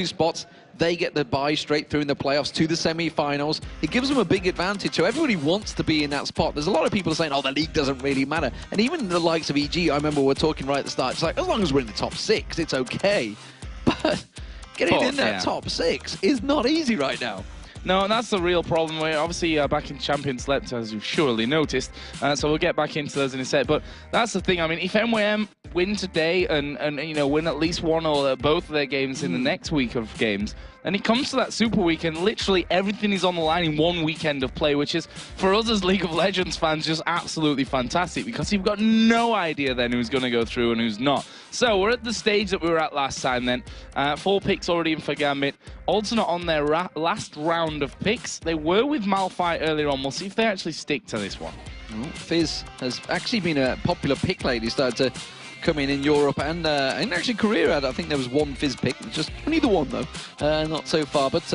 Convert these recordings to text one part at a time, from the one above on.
spots, they get the bye straight through in the playoffs to the semi-finals. It gives them a big advantage, so everybody wants to be in that spot. There's a lot of people saying, oh, the league doesn't really matter. And even the likes of EG, I remember we were talking right at the start, it's like, as long as we're in the top 6, it's okay. But getting in that top 6 is not easy right now. No, and that's the real problem. We're obviously back in Champions League, as you've surely noticed, so we'll get back into those in a sec. But that's the thing. I mean, if MWM win today and you know, win at least one or both of their games in the next week of games, and it comes to that Super Weekend, literally everything is on the line in one weekend of play, which is, for us as League of Legends fans, just absolutely fantastic, because you've got no idea then who's going to go through and who's not. So we're at the stage that we were at last time then. 4 picks already in for Gambit. Alternate on their last round of picks. They were with Malphite earlier on. We'll see if they actually stick to this one. Fizz has actually been a popular pick lately. Started to come in Europe and actually Korea. I think there was one Fizz pick, just only the one though, not so far. But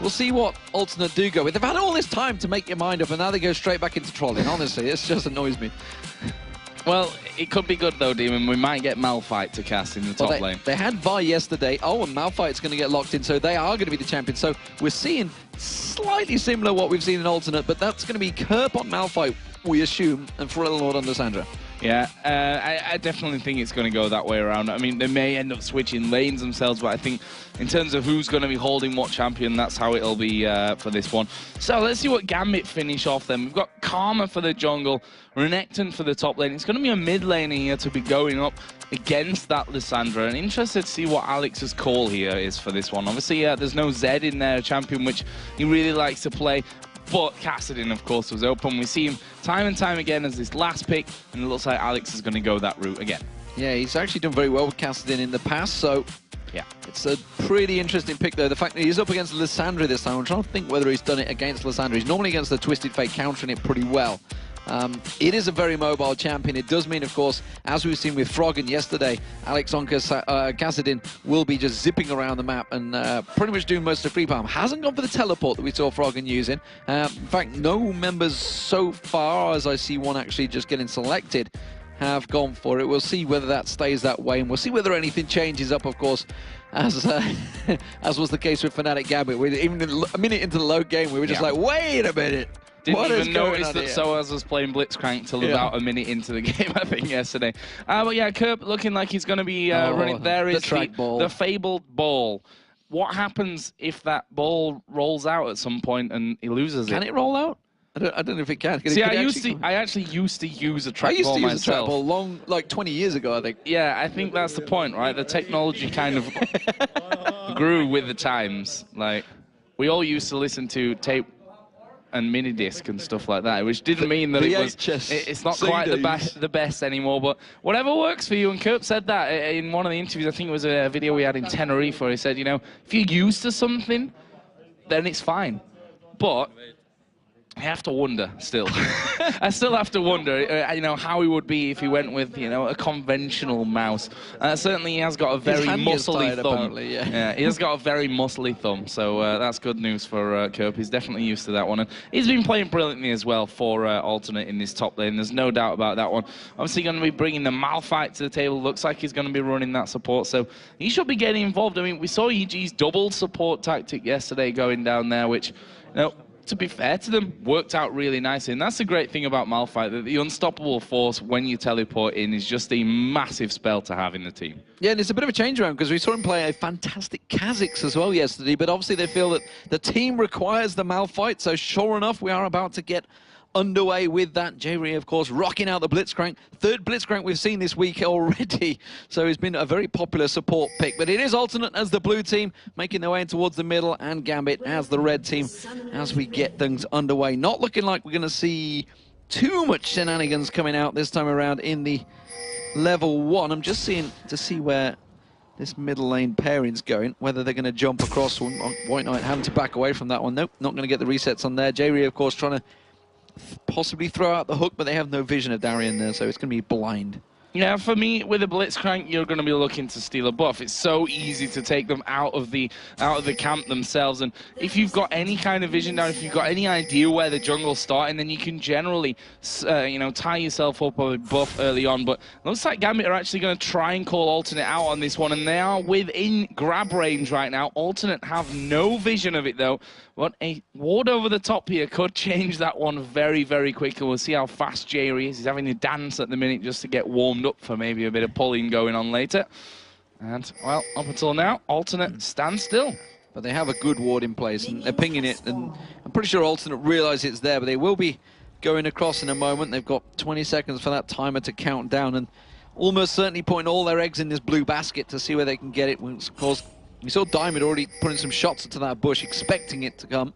we'll see what Alternate do go with. They've had all this time to make your mind up, and now they go straight back into trolling. Honestly, it just annoys me. Well, it could be good though, Demon. We might get Malphite to cast in the top lane. They had Vi yesterday. Oh, and Malphite's going to get locked in, so they are going to be the champion. So we're seeing slightly similar what we've seen in Alternate, but that's going to be Kerp on Malphite, we assume, and Lord on Lissandra. Yeah, I definitely think it's going to go that way around. I mean, they may end up switching lanes themselves, but I think in terms of who's going to be holding what champion, that's how it'll be for this one. So let's see what Gambit finish off then. We've got Karma for the jungle, Renekton for the top lane. It's going to be a mid laner here to be going up against that Lissandra, and interested to see what Alex's call here is for this one. Obviously, there's no Zed in there, a champion which he really likes to play. But Kassadin, of course, was open. We see him time and time again as this last pick, and it looks like Alex is going to go that route again. Yeah, he's actually done very well with Kassadin in the past, so yeah, it's a pretty interesting pick, though. The fact that he's up against Lissandra this time, I'm trying to think whether he's done it against Lissandra. He's normally against the Twisted Fate, countering it pretty well. It is a very mobile champion. It does mean, of course, as we've seen with Froggen yesterday, Alex on Kassadin will be just zipping around the map and pretty much doing most of the free farm. Hasn't gone for the teleport that we saw Froggen using. In fact, no members so far, as I see one actually just getting selected, have gone for it. We'll see whether that stays that way, and we'll see whether anything changes up, of course, as was the case with Fnatic Gambit. Even a minute into the low game, we were just like, wait a minute. Didn't even notice that Soaz was playing Blitzcrank till about a minute into the game, I think, yesterday. But yeah, Kerp looking like he's going to be running. There is the fabled ball. What happens if that ball rolls out at some point and he loses it? Can it roll out? I don't know if it can. See, I actually used to use a trackball myself. I used to use a trackball like 20 years ago, I think. Yeah, I think that's the point, right? The technology kind of grew with the times. Like, we all used to listen to tape and mini disc and stuff like that, which didn't mean that it's not quite the best anymore, but whatever works for you. And Kerp said that in one of the interviews. I think it was a video we had in Tenerife, where he said, you know, if you're used to something, then it's fine, but I have to wonder still. I still have to wonder, you know, how he would be if he went with, you know, a conventional mouse. Certainly, he has got a very muscly thumb. Yeah, he has got a very muscly thumb. So that's good news for Kerp. He's definitely used to that one, and he's been playing brilliantly as well for Alternate in this top lane. There's no doubt about that one. Obviously, going to be bringing the Malphite to the table. Looks like he's going to be running that support, so he should be getting involved. I mean, we saw EG's double support tactic yesterday going down there, which, you know, to be fair to them, worked out really nicely. And that's the great thing about Malphite, that the unstoppable force when you teleport in is just a massive spell to have in the team. Yeah, and it's a bit of a change around, because we saw him play a fantastic Kha'Zix as well yesterday, but obviously they feel that the team requires the Malphite, so sure enough, we are about to get underway with that. Jerry, of course, rocking out the Blitzcrank. Third Blitzcrank we've seen this week already, so he's been a very popular support pick. But it is Alternate as the blue team, making their way in towards the middle, and Gambit as the red team as we get things underway. Not looking like we're going to see too much shenanigans coming out this time around in the level 1. I'm just seeing to see where this middle lane pairing's going, whether they're going to jump across one. White Knight having to back away from that one. Nope, not going to get the resets on there. Jerry, of course, trying to possibly throw out the hook, but they have no vision of Darien there, so it's going to be blind. Yeah, for me, with a Blitzcrank, you're going to be looking to steal a buff. It's so easy to take them out of the camp themselves. And if you've got any kind of vision down, if you've got any idea where the jungle's starting, then you can generally, tie yourself up with a buff early on. But it looks like Gambit are actually going to try and call Alternate out on this one, and they are within grab range right now. Alternate have no vision of it, though. But a ward over the top here could change that one very, very quickly. We'll see how fast Jerry is. He's having a dance at the minute just to get warmed up for maybe a bit of pulling going on later. And, well, up until now, Alternate stands still. But they have a good ward in place, and they're pinging it. And I'm pretty sure Alternate realise it's there, but they will be going across in a moment. They've got 20 seconds for that timer to count down, and almost certainly putting all their eggs in this blue basket to see where they can get it. Of course, we saw Diamond already putting some shots into that bush, expecting it to come,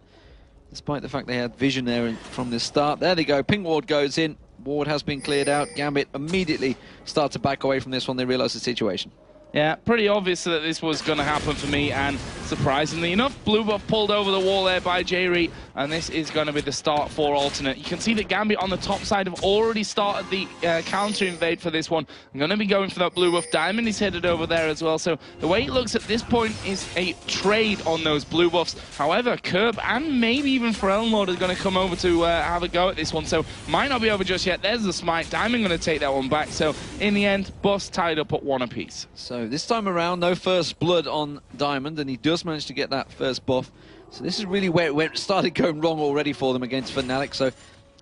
despite the fact they had vision there from the start. There they go. Pink ward goes in. Ward has been cleared out. Gambit immediately start to back away from this one. They realise the situation. Yeah, pretty obvious that this was going to happen for me, and surprisingly enough, blue buff pulled over the wall there by Jerry, and this is going to be the start for Alternate. You can see that Gambit on the top side have already started the counter invade for this one. I'm going to be going for that blue buff. Diamond is headed over there as well, so the way it looks at this point is a trade on those blue buffs. However, Curb and maybe even Lord are going to come over to have a go at this one, so might not be over just yet. There's the smite. Diamond going to take that one back, so in the end, buffs tied up at 1 apiece. So this time around, no first blood on Diamond, and he does manage to get that first buff. So this is really where it started going wrong already for them against Fnatic. So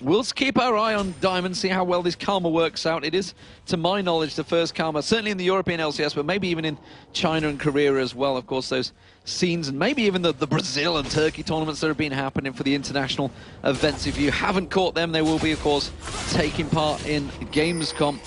we'll keep our eye on Diamond, see how well this Karma works out. It is, to my knowledge, the first Karma, certainly in the European LCS, but maybe even in China and Korea as well. Of course, those scenes, and maybe even the Brazil and Turkey tournaments that have been happening for the international events. If you haven't caught them, they will be, of course, taking part in Gamescom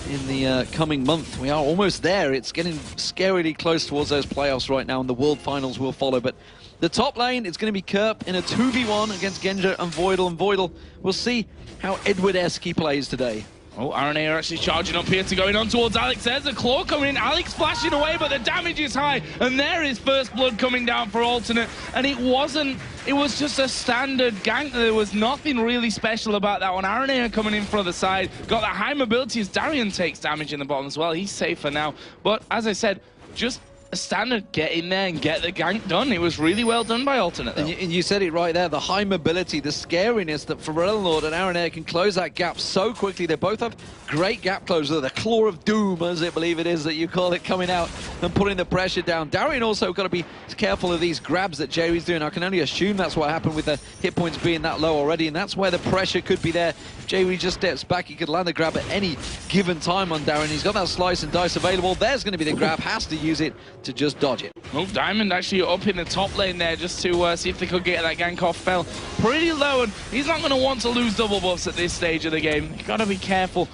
in the coming month. We are almost there. It's getting scarily close towards those playoffs right now, and the World Finals will follow. But the top lane, it's going to be Kerp in a 2v1 against Genja and Voidal. And Voidal, we'll see how Edward-esque he plays today. Oh, RNA are actually charging up here to going on towards Alex. There's a claw coming in. Alex flashing away, but the damage is high. And there is first blood coming down for Alternate. And it was just a standard gank. There was nothing really special about that one. RNA are coming in from the side. Got that high mobility as Darian takes damage in the bottom as well. He's safer now. But as I said, just a standard get in there and get the gank done. It was really well done by Alternate, though. And you said it right there, the high mobility, the scariness that Lord and Aaron can close that gap so quickly. They both have great gap closers. The claw of doom, as I believe it is that you call it, coming out and putting the pressure down. Darian also got to be careful of these grabs that Jerry's doing. I can only assume that's what happened with the hit points being that low already, and that's where the pressure could be there. If Jerry just steps back, he could land the grab at any given time on Darian. He's got that slice and dice available. There's going to be the grab, has to use it to just dodge it. Oh, Diamond actually up in the top lane there just to see if they could get that gank off. Fell pretty low, and he's not going to want to lose double buffs at this stage of the game. You've got to be careful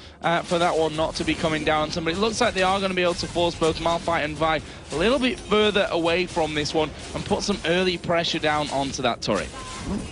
for that one not to be coming down. But it looks like they are going to be able to force both Malphite and Vi a little bit further away from this one and put some early pressure down onto that turret.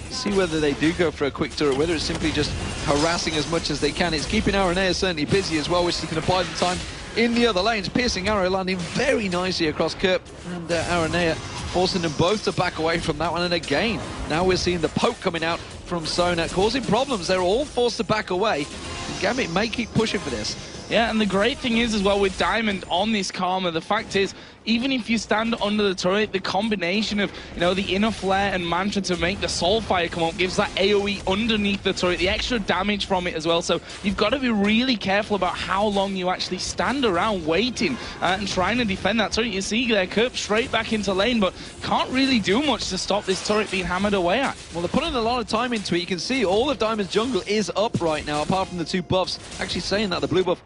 See whether they do go for a quick turret, whether it's simply just harassing as much as they can. It's keeping Aranea certainly busy as well, which is going to buy them time in the other lanes. Piercing arrow landing very nicely across Kerp and Aranea, forcing them both to back away from that one. And again, now we're seeing the poke coming out from Sona, causing problems. They're all forced to back away. And Gambit may keep pushing for this. Yeah, and the great thing is as well with Diamond on this Karma, the fact is, even if you stand under the turret, the combination of, the inner flare and mantra to make the Soulfire come up gives that AoE underneath the turret, the extra damage from it as well. So you've got to be really careful about how long you actually stand around waiting and trying to defend that turret. You see there, Kerp straight back into lane, but can't really do much to stop this turret being hammered away at. Well, they're putting a lot of time into it. You can see all of Diamond's jungle is up right now, apart from the two buffs. Actually saying that the blue buff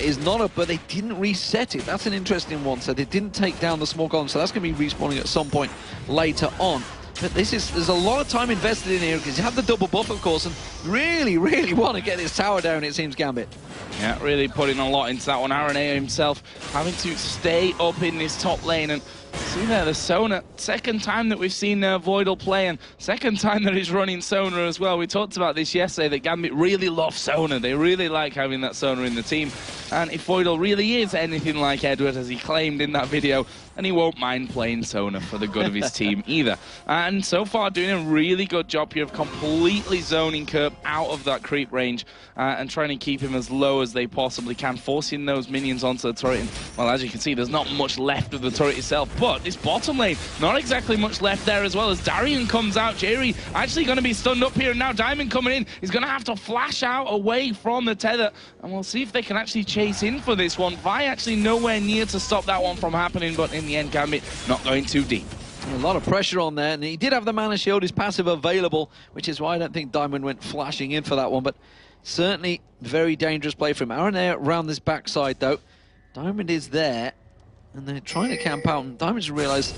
is not up, but they didn't reset it. That's an interesting one. So they didn't take down the small column, so that's going to be respawning at some point later on. But there's a lot of time invested in here because you have the double buff, of course, and really want to get this tower down, it seems, Gambit. Yeah, really putting a lot into that one. RNA himself having to stay up in this top lane, and See there, the Sona. Second time that we've seen Voidal play, and second time that he's running Sona as well. We talked about this yesterday, that Gambit really love Sona. They really like having that Sona in the team. And if Voidal really is anything like Edward, as he claimed in that video, and he won't mind playing Sona for the good of his team either. And so far, doing a really good job here of completely zoning Kerp out of that creep range and trying to keep him as low as they possibly can, forcing those minions onto the turret. And, well, as you can see, there's not much left of the turret itself, but this bottom lane, not exactly much left there as well, as Darian comes out. Jerry actually going to be stunned up here, and now Diamond coming in. He's going to have to flash out away from the tether, and we'll see if they can actually chase in for this one. Vi actually nowhere near to stop that one from happening, but in the end, Gambit not going too deep. A lot of pressure on there, and he did have the mana shield, his passive available, which is why I don't think Diamond went flashing in for that one, but certainly very dangerous play from him. Aranea around this backside, though. Diamond is there, and they're trying to camp out, and Diamond's realised,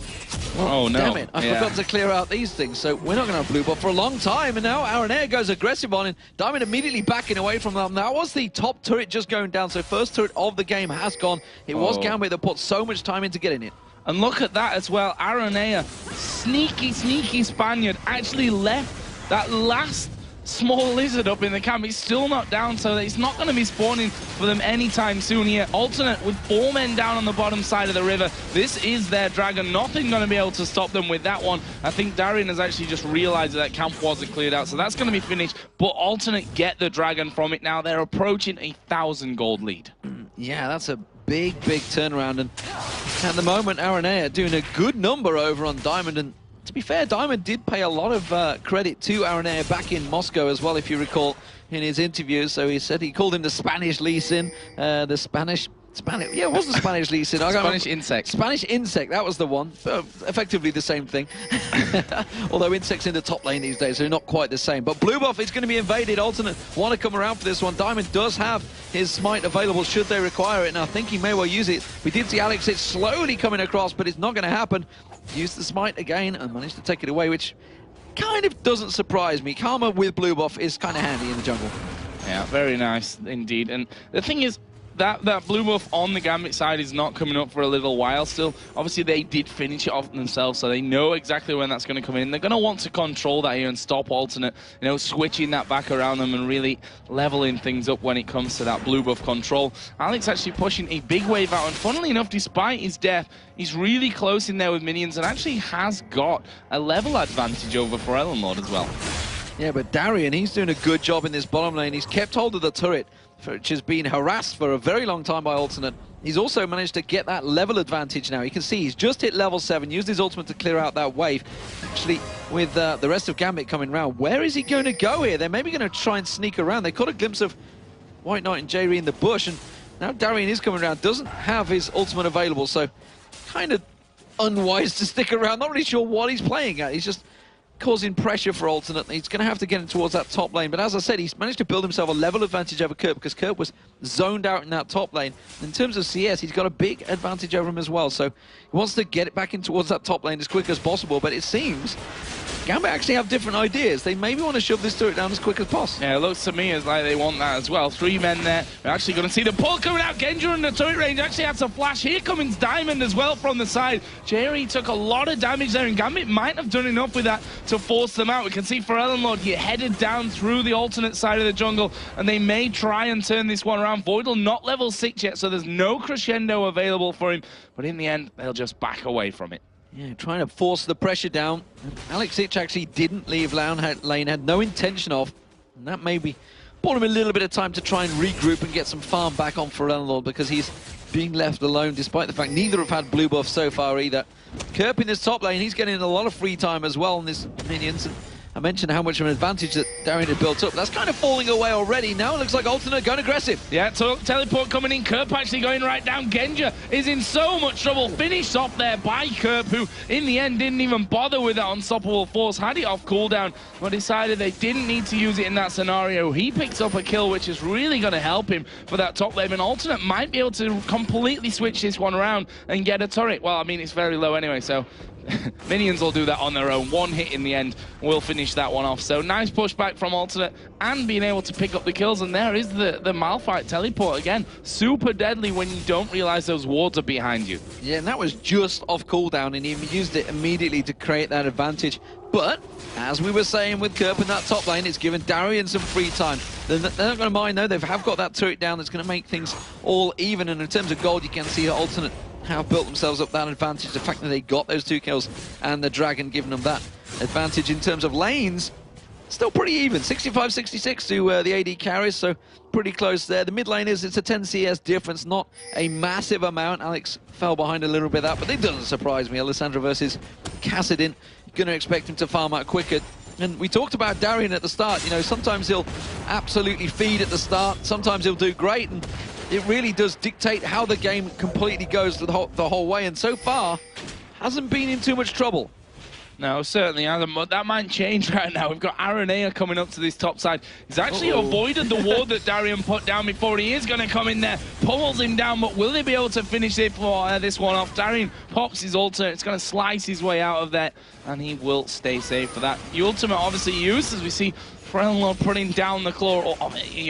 oh no, damn it, I forgot to clear out these things, so we're not going to have blue buff for a long time, and now Aranea goes aggressive on him. Diamond immediately backing away from them. That was the top turret just going down, so first turret of the game has gone. It was Gambit that put so much time into getting it. And look at that as well, Aranea, sneaky Spaniard, actually left that last small lizard up in the camp. He's still not down, so he's not going to be spawning for them anytime soon here. Alternate with 4 men down on the bottom side of the river. This is their dragon. Nothing going to be able to stop them with that one. I think Darian has actually just realized that camp wasn't cleared out, so that's going to be finished. But Alternate get the dragon from it now. They're approaching a 1,000 gold lead. Yeah, that's a big turnaround, and at the moment Aranea doing a good number over on Diamond. And to be fair, Diamond did pay a lot of credit to Aranea back in Moscow as well, if you recall, in his interviews. So he said he called him the Spanish Lee Sin, the Spanish, yeah, it was the Spanish Lee Sin. Spanish insect. Spanish insect, that was the one. Effectively the same thing. Although insects in the top lane these days are not quite the same. But blue buff is going to be invaded. Alternate want to come around for this one. Diamond does have his smite available should they require it, and I think he may well use it. We did see Alex it's slowly coming across, but it's not going to happen. Used the smite again and managed to take it away, which kind of doesn't surprise me. Karma with blue buff is kind of handy in the jungle. Yeah, very nice indeed. And the thing is, that blue buff on the Gambit side is not coming up for a little while still. Obviously, they did finish it off themselves, so they know exactly when that's going to come in. They're going to want to control that here and stop Alternate, you know, switching that back around them and really leveling things up when it comes to that blue buff control. Alex actually pushing a big wave out, and funnily enough, despite his death, he's really close in there with minions and actually has got a level advantage over Forellan Lord as well. Yeah, but Darian, he's doing a good job in this bottom lane. He's kept hold of the turret, which has been harassed for a very long time by Alternate. He's also managed to get that level advantage now. You can see he's just hit level 7, used his ultimate to clear out that wave. Actually, with the rest of Gambit coming round, where is he going to go here? They're maybe going to try and sneak around. They caught a glimpse of White Knight and Jerry in the bush, and now Darian is coming around, doesn't have his ultimate available, so kind of unwise to stick around. Not really sure what he's playing at. He's just causing pressure for Alternate. He's going to have to get him towards that top lane. But as I said, he's managed to build himself a level advantage over Kerp, because Kerp was zoned out in that top lane. In terms of CS, he's got a big advantage over him as well. So he wants to get it back in towards that top lane as quick as possible. But it seems Gambit actually have different ideas. They maybe want to shove this turret down as quick as possible. Yeah, it looks to me as like they want that as well. 3 men there. We're actually going to see the pull coming out. Genja in the turret range actually has a flash. Here comes Diamond as well from the side. Jerry took a lot of damage there, and Gambit might have done enough with that to force them out. We can see Forellan Lord here headed down through the Alternate side of the jungle, and they may try and turn this one around. Voidal not level 6 yet, so there's no crescendo available for him. But in the end, they'll just back away from it. Yeah, trying to force the pressure down. Alex Ich actually didn't leave lane, had no intention of, and that maybe bought him a little bit of time to try and regroup and get some farm back on Forellan Lord, because he's being left alone, despite the fact neither have had blue buff so far either. Kerp in this top lane, he's getting a lot of free time as well in this minions. And I mentioned how much of an advantage that Darian had built up. That's kind of falling away already. Now it looks like Alternate going aggressive. Yeah, teleport coming in. Kerp actually going right down. Genja is in so much trouble. Finished off there by Kerp, who in the end didn't even bother with that unstoppable force. Had it off cooldown, but decided they didn't need to use it in that scenario. He picks up a kill, which is really going to help him for that top lane. And Alternate might be able to completely switch this one around and get a turret. Well, I mean, it's very low anyway, so Minions will do that on their own. One hit in the end will finish that one off. So nice pushback from Alternate and being able to pick up the kills. And there is the Malphite teleport again. Super deadly when you don't realize those wards are behind you. Yeah, and that was just off cooldown, and he used it immediately to create that advantage. But, as we were saying with Kerp in that top lane, it's given Darien some free time. They're not going to mind, though. They have got that turret down that's going to make things all even. And in terms of gold, you can see Alternate have built themselves up that advantage. The fact that they got those 2 kills and the Dragon giving them that advantage in terms of lanes, still pretty even. 65-66 to the AD carries, so pretty close there. The mid lane it's a 10 CS difference, not a massive amount. Alex fell behind a little bit of that, but it doesn't surprise me. Alessandro versus Kassadin, going to expect him to farm out quicker. And we talked about Darien at the start. You know, sometimes he'll absolutely feed at the start, sometimes he'll do great, and it really does dictate how the game completely goes the whole way. And so far, hasn't been in too much trouble. No, certainly hasn't, but that might change right now. We've got Aranea coming up to this top side. He's actually avoided the ward that Darien put down before. He is going to come in there, pummels him down, but will they be able to finish it for this one off? Darien pops his ultimate. It's going to slice his way out of there, and he will stay safe for that. The ultimate obviously used, as we see Frelnor putting down the claw.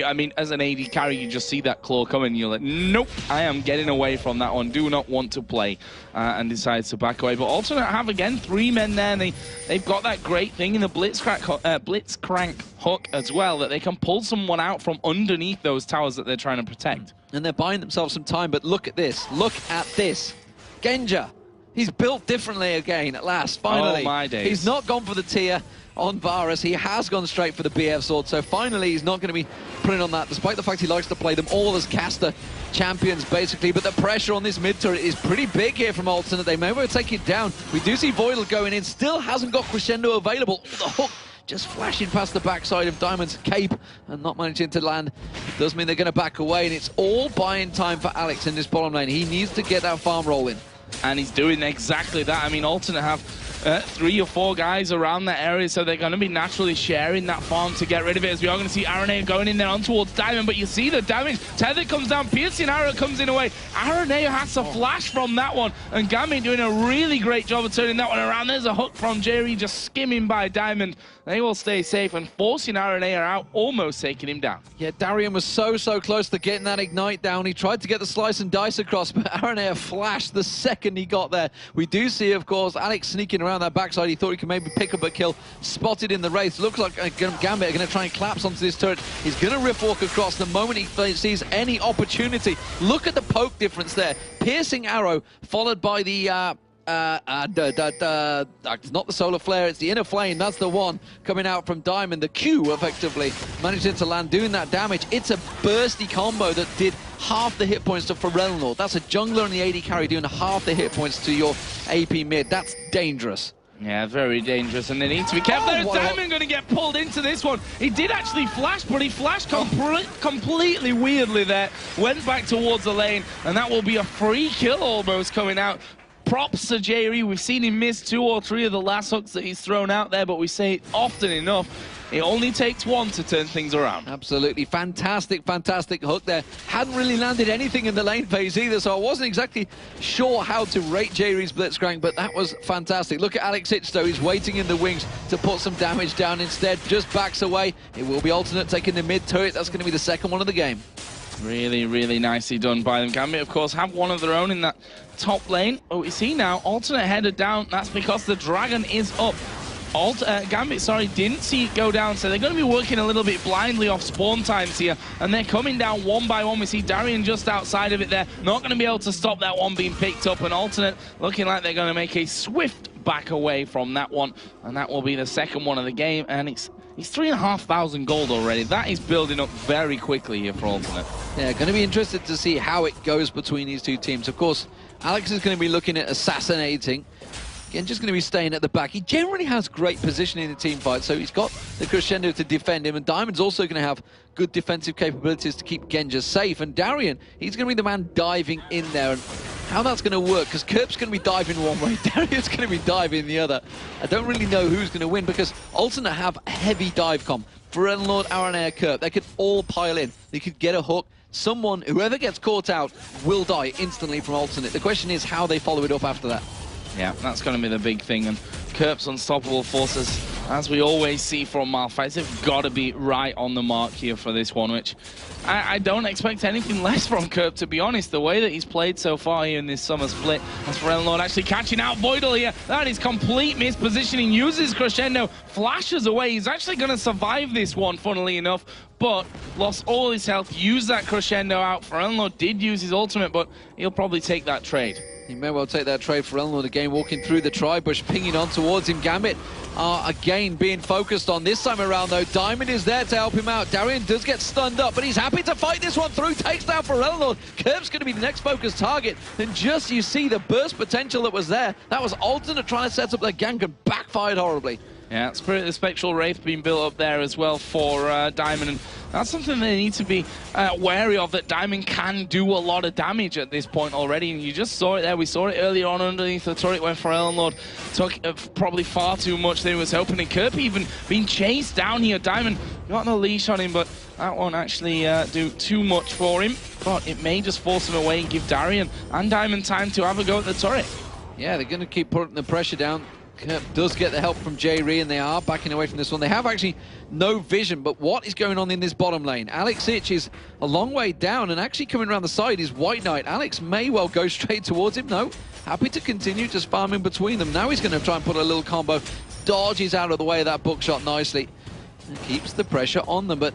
I mean, as an AD carry, you just see that claw coming, you're like, nope, I am getting away from that one. Do not want to play, and decides to back away. But Alternate have, again, 3 men there, and they've got that great thing in the Blitzcrank hook as well, that they can pull someone out from underneath those towers that they're trying to protect. And they're buying themselves some time, but look at this. Look at this. Genja. He's built differently again at last, finally. Oh, my days. He's not gone for the tier on Varus. He has gone straight for the BF sword, so finally he's not going to be putting on that, despite the fact he likes to play them all as caster champions, basically. But the pressure on this mid turret is pretty big here from Alternate. They may be able to take it down. We do see Voidal going in, still hasn't got Crescendo available. The hook just flashing past the backside of Diamond's cape and not managing to land. It does mean they're going to back away, and it's all buying time for Alex in this bottom lane. He needs to get that farm rolling. And he's doing exactly that. I mean, Alternate have 3 or 4 guys around that area, so they're going to be naturally sharing that farm to get rid of it, as we are going to see Aranea going in there on towards Diamond. But you see the damage. Tether comes down, piercing arrow comes in away. Aranea has to flash from that one, and Gambit doing a really great job of turning that one around. There's a hook from Jerry just skimming by Diamond. They will stay safe and forcing Aranea out, almost taking him down. Yeah, Darien was so close to getting that ignite down. He tried to get the slice and dice across, but Aranea flashed the second he got there. We do see, of course, Alex sneaking around that backside. He thought he could maybe pick up a kill. Spotted in the wraith. Looks like Gambit are going to try and collapse onto this turret. He's going to rift walk across the moment he sees any opportunity. Look at the poke difference there. Piercing arrow, followed by the... it's not the solar flare, it's the inner flame. That's the one coming out from Diamond. The Q effectively managing to land, doing that damage. It's a bursty combo that did half the hit points to Frelnor. That's a jungler and the AD carry doing half the hit points to your AP mid. That's dangerous. Yeah, very dangerous, and they need to be careful. There's Diamond going to get pulled into this one. He did actually flash, but he flashed completely weirdly there. Went back towards the lane, and that will be a free kill almost coming out. Props to Jerry. We've seen him miss 2 or 3 of the last hooks that he's thrown out there, but we say it often enough. It only takes one to turn things around. Absolutely. Fantastic hook there. Hadn't really landed anything in the lane phase either, so I wasn't exactly sure how to rate Jerry's Blitzcrank, but that was fantastic. Look at Alex Hitch, though. He's waiting in the wings to put some damage down instead. Just backs away. It will be Alternate taking the mid turret. That's going to be the second one of the game. Really, really nicely done by them. Gambit, of course, have one of their own in that top lane. But we see now, Alternate headed down. That's because the Dragon is up. Gambit, didn't see it go down, so they're going to be working a little bit blindly off spawn times here, and they're coming down one by one. We see Darien just outside of it there, not going to be able to stop that one being picked up, and Alternate looking like they're going to make a swift back away from that one, and that will be the second one of the game, and it's 3,500 gold already. That is building up very quickly here for Alternate. Yeah, going to be interested to see how it goes between these two teams. Of course, Alex is going to be looking at assassinating. Again, just going to be staying at the back. He generally has great positioning in the team fight, so he's got the Crescendo to defend him, and Diamond's also going to have good defensive capabilities to keep Genja safe. And Darien, he's going to be the man diving in there. And how that's going to work, because Kerp's going to be diving one way, Darien's going to be diving the other. I don't really know who's going to win, because Alternate have a heavy dive comp. Frelnor, Aranea, Kerp, they could all pile in. They could get a hook. Someone, whoever gets caught out, will die instantly from Alternate. The question is how they follow it up after that. Yeah, that's going to be the big thing. And Kerp's unstoppable forces, as we always see from Malphite, they've got to be right on the mark here for this one, which I don't expect anything less from Kerp, to be honest. The way that he's played so far here in this summer split, as Forellenlord actually catching out Voidal here. That is complete mispositioning, uses Crescendo, flashes away. He's actually going to survive this one, funnily enough, but lost all his health, used that Crescendo out. Forellenlord did use his ultimate, but he'll probably take that trade. He may well take that trade for Forellenlord again, walking through the tri-bush, pinging on towards him. Gambit again being focused on this time around, though. Diamond is there to help him out. Darian does get stunned up, but he's happy to fight this one through. Takes down Forellenlord. Kerp's going to be the next focused target. And just you see the burst potential that was there. That was Alternate trying to set up their gank and backfired horribly. Yeah, Spirit of the Spectral Wraith being built up there as well for Diamond. And that's something they need to be wary of, that Diamond can do a lot of damage at this point already. And you just saw it there. We saw it earlier on underneath the turret when Forellenlord took probably far too much than he was hoping. And Kerp even being chased down here. Diamond got no leash on him, but that won't actually do too much for him. But it may just force him away and give Darian and Diamond time to have a go at the turret. Yeah, they're going to keep putting the pressure down. Kerp does get the help from J-Ree, and they are backing away from this one. They have actually no vision, but what is going on in this bottom lane? Alex Ich is a long way down, and actually coming around the side is White Knight. Alex may well go straight towards him. No, happy to continue just farming between them. Now he's going to try and put a little combo. Dodges out of the way of that bookshot nicely. And keeps the pressure on them, but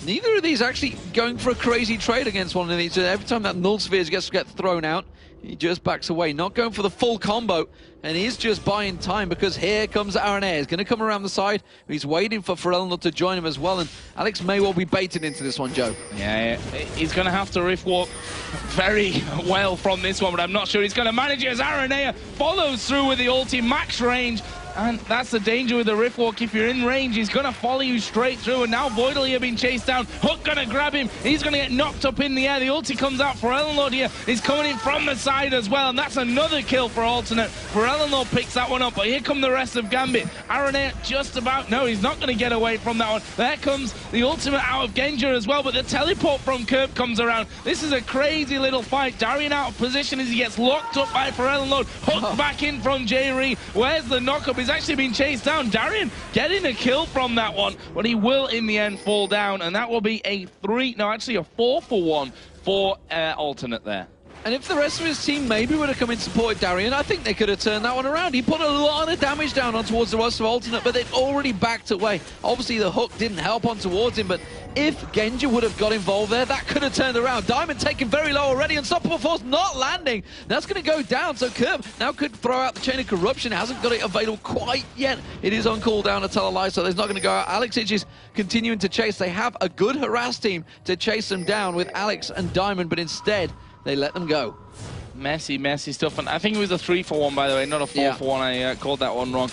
neither of these actually going for a crazy trade against one of these. Every time that Null Sphere gets thrown out, he just backs away, not going for the full combo, and he's just buying time because here comes RNA. He's going to come around the side. He's waiting for Forellenlord to join him as well, and Alex may well be baited into this one, Joe. Yeah, he's going to have to riff walk very well from this one, but I'm not sure he's going to manage it as RNA follows through with the ulti, max range. And that's the danger with the Rift Walk. If you're in range, he's going to follow you straight through. And now Voidal here being chased down. Hook going to grab him. He's going to get knocked up in the air. The ulti comes out. Forellenlord here is coming in from the side as well. And that's another kill for Alternate. Forellenlord picks that one up. But here come the rest of Gambit. Aranea just about... No, he's not going to get away from that one. There comes the ultimate out of Genja as well. But the teleport from Kerp comes around. This is a crazy little fight. Darian out of position as he gets locked up by Forellenlord. Hooked back in from J-Ree. Where's the knockup? He's actually been chased down. Darian getting a kill from that one, but he will in the end fall down, and that will be a 4-for-1 for Alternate there. And if the rest of his team maybe would have come in support Darian, I think they could have turned that one around. He put a lot of damage down on towards the roster of Alternate, but they'd already backed away. Obviously the hook didn't help on towards him, but if Genja would have got involved there, that could have turned around. Diamond taken very low already, Unstoppable Force not landing. That's going to go down, so Kerp now could throw out the Chain of Corruption. Hasn't got it available quite yet. It is on cooldown to tell a lie, so there's not going to go out. Alex Ich is continuing to chase. They have a good harass team to chase them down with Alex and Diamond, but instead they let them go. Messy stuff. And I think it was a 3-for-1, by the way, not a 4-for-1. I called that one wrong.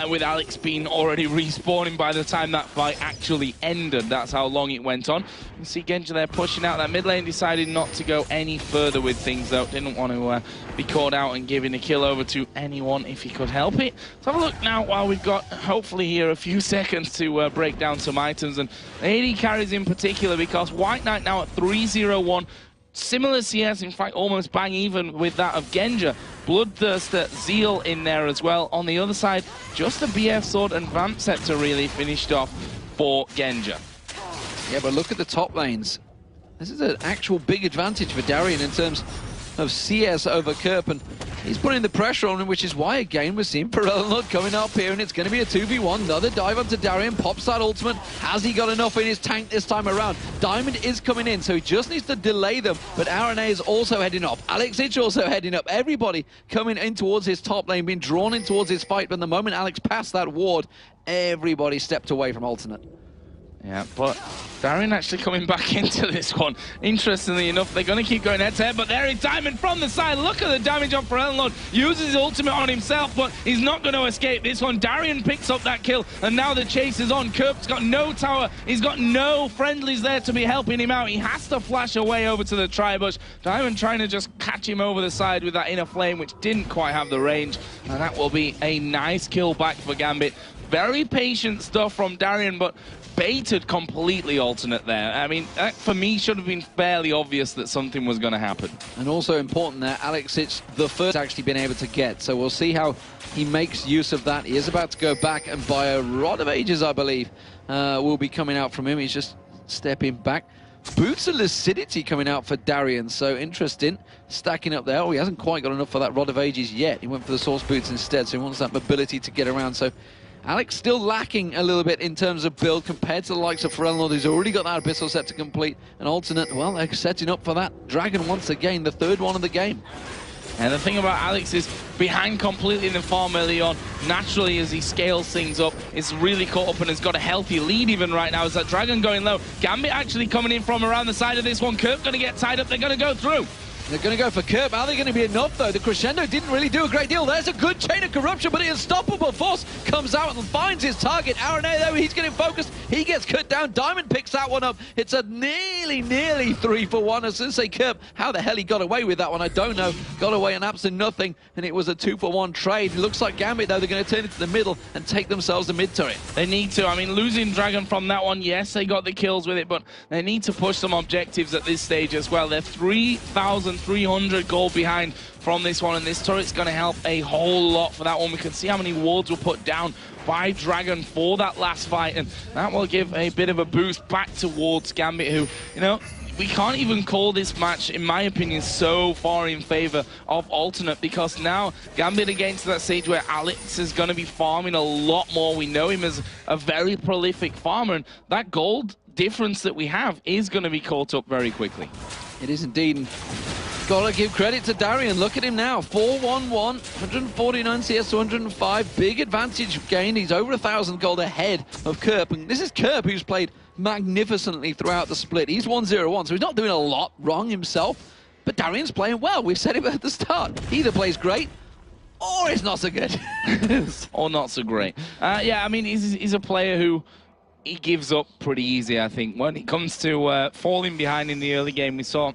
With Alex being already respawning by the time that fight actually ended. That's how long it went on. You see Genja there pushing out that mid lane, decided not to go any further with things, though. Didn't want to be caught out and giving a kill over to anyone if he could help it. Let's have a look now while we've got, hopefully here, a few seconds to break down some items. And AD carries in particular, because White Knight now at 3-0-1. Similar CS, in fact, almost bang even with that of Genja. Bloodthirster, Zeal in there as well. On the other side, just the BF Sword and Vamp Scepter really finished off for Genja. Yeah, but look at the top lanes. This is an actual big advantage for Darian in terms of CS over Kerp, and he's putting the pressure on him, which is why, again, we're seeing Forellenlord coming up here, and it's going to be a 2v1. Another dive onto Darian, pops that ultimate. Has he got enough in his tank this time around? Diamond is coming in, so he just needs to delay them, but RNA is also heading up. Alex Ich also heading up. Everybody coming in towards his top lane, being drawn in towards his fight, but the moment Alex passed that ward, everybody stepped away from Alternate. Yeah, but Darian actually coming back into this one. Interestingly enough, they're going to keep going head-to-head, but there is Diamond from the side. Look at the damage on Forellenlord. Uses his ultimate on himself, but he's not going to escape this one. Darian picks up that kill, and now the chase is on. Kerp's got no tower. He's got no friendlies there to be helping him out. He has to flash away over to the tri-bush. Diamond trying to just catch him over the side with that inner flame, which didn't quite have the range, and that will be a nice kill back for Gambit. Very patient stuff from Darian, but baiting baited completely alternate there. I mean, that, for me, should have been fairly obvious that something was going to happen. And also important there, Alex, it's the first actually been able to get. So we'll see how he makes use of that. He is about to go back and buy a Rod of Ages, I believe, will be coming out from him. He's just stepping back. Boots of Lucidity coming out for Darian, so interesting. Stacking up there. Oh, he hasn't quite got enough for that Rod of Ages yet. He went for the Source Boots instead, so he wants that mobility to get around. So Alex still lacking a little bit in terms of build compared to the likes of Ferelnord, who's already got that Abyssal set to complete. An alternate, well, they're setting up for that Dragon once again, the third one of the game. And the thing about Alex is behind completely in the farm early on. Naturally, as he scales things up, it's really caught up and has got a healthy lead even right now. Is that Dragon going low? Gambit actually coming in from around the side of this one. Kirk going to get tied up. They're going to go through. They're going to go for Kerp. Are they going to be enough, though? The Crescendo didn't really do a great deal. There's a good chain of corruption, but the Unstoppable Force comes out and finds his target. Aranea, though, he's getting focused. He gets cut down. Diamond picks that one up. It's a nearly 3-for-1. As soon as they Kerp, how the hell he got away with that one, I don't know. Got away on absolutely nothing, and it was a 2-for-1 trade. It looks like Gambit, though, they're going to turn it to the middle and take themselves the mid turret. They need to. I mean, losing Dragon from that one, yes, they got the kills with it, but they need to push some objectives at this stage as well. They're 3,300 gold behind from this one, and this turret's going to help a whole lot for that one. We can see how many wards were put down by Dragon for that last fight, and that will give a bit of a boost back towards Gambit, who, you know, we can't even call this match, in my opinion, so far in favor of alternate, because now Gambit against that stage where Alex is going to be farming a lot more. We know him as a very prolific farmer, and that gold difference that we have is going to be caught up very quickly. It is indeed. And gotta give credit to Darian. Look at him now. 4-1-1, 149 CS to 105. Big advantage gained. He's over 1,000 gold ahead of Kerp. And this is Kerp, who's played magnificently throughout the split. He's 1-0-1, so he's not doing a lot wrong himself. But Darian's playing well. We've said it at the start. He either plays great or he's not so good. Or not so great. Yeah, I mean, he's a player who he gives up pretty easy, I think. When it comes to falling behind in the early game, we saw...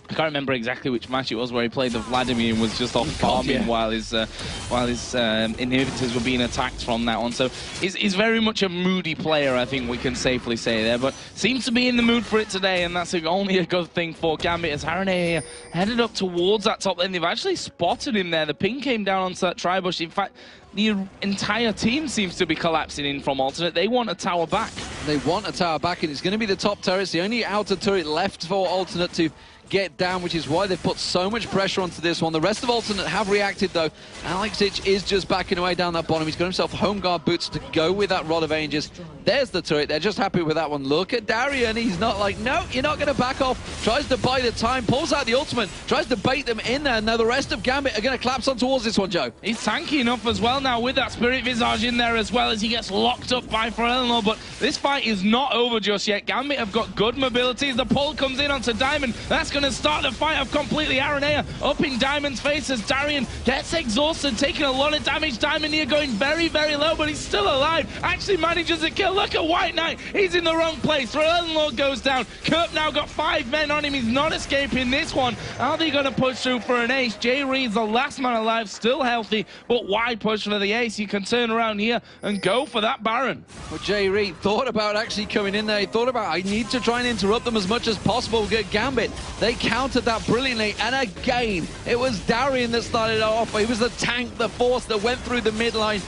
I can't remember exactly which match it was where he played the Vladimir and was just off farming while his inhibitors were being attacked from that one. So he's very much a moody player, I think we can safely say there. But seems to be in the mood for it today, and that's only a good thing for Gambit, as Aranea headed up towards that top lane. They've actually spotted him there. The ping came down onto that tri-bush. In fact, the entire team seems to be collapsing in from alternate. They want a tower back. They want a tower back, and it's going to be the top turret. It's the only outer turret left for alternate to get down, which is why they've put so much pressure onto this one. The rest of alternate have reacted, though. Alex Ich is just backing away down that bottom. He's got himself home guard boots to go with that Rod of Ages. There's the turret. They're just happy with that one. Look at Darian. He's not like, no, you're not going to back off. Tries to buy the time, pulls out the ultimate, tries to bait them in there. Now the rest of Gambit are going to collapse on towards this one, Joe. He's tanky enough as well now with that Spirit Visage in there as well, as he gets locked up by Ferelnord. But this fight is not over just yet. Gambit have got good mobility. The pull comes in onto Diamond. That's going to start the fight of completely. Aranea up in Diamond's face as Darian gets exhausted, taking a lot of damage. Diamond here going very, very low, but he's still alive. Actually manages a kill. Look at White Knight. He's in the wrong place. Ferelnord goes down. Kerp now got 5 men on him. He's not escaping this one. Are they going to push through for an ace? Jay Reed's the last man alive, still healthy, but why push for the ace? You can turn around here and go for that Baron. Well, Jay Reed thought about actually coming in there. He thought about, I need to try and interrupt them as much as possible. Get Gambit. They countered that brilliantly, and again, it was Darian that started off. He was the tank, the force that went through the midline,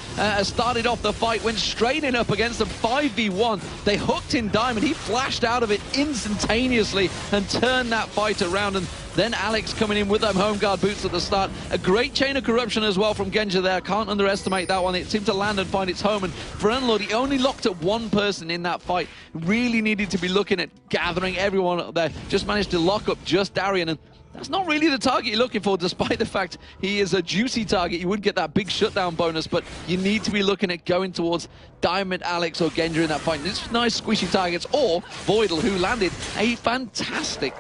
started off the fight, went straight in up against them 5v1. They hooked in Diamond. He flashed out of it instantaneously and turned that fight around, and then Alex coming in with them home guard boots at the start. A great chain of corruption as well from Genja there. Can't underestimate that one. It seemed to land and find its home. And Ferelnord, he only locked at one person in that fight. Really needed to be looking at gathering everyone up there. Just managed to lock up just Darian, and that's not really the target you're looking for, despite the fact he is a juicy target. You would get that big shutdown bonus, but you need to be looking at going towards Diamond, Alex, or Genja in that fight. And it's nice squishy targets, or Voidal, who landed a fantastic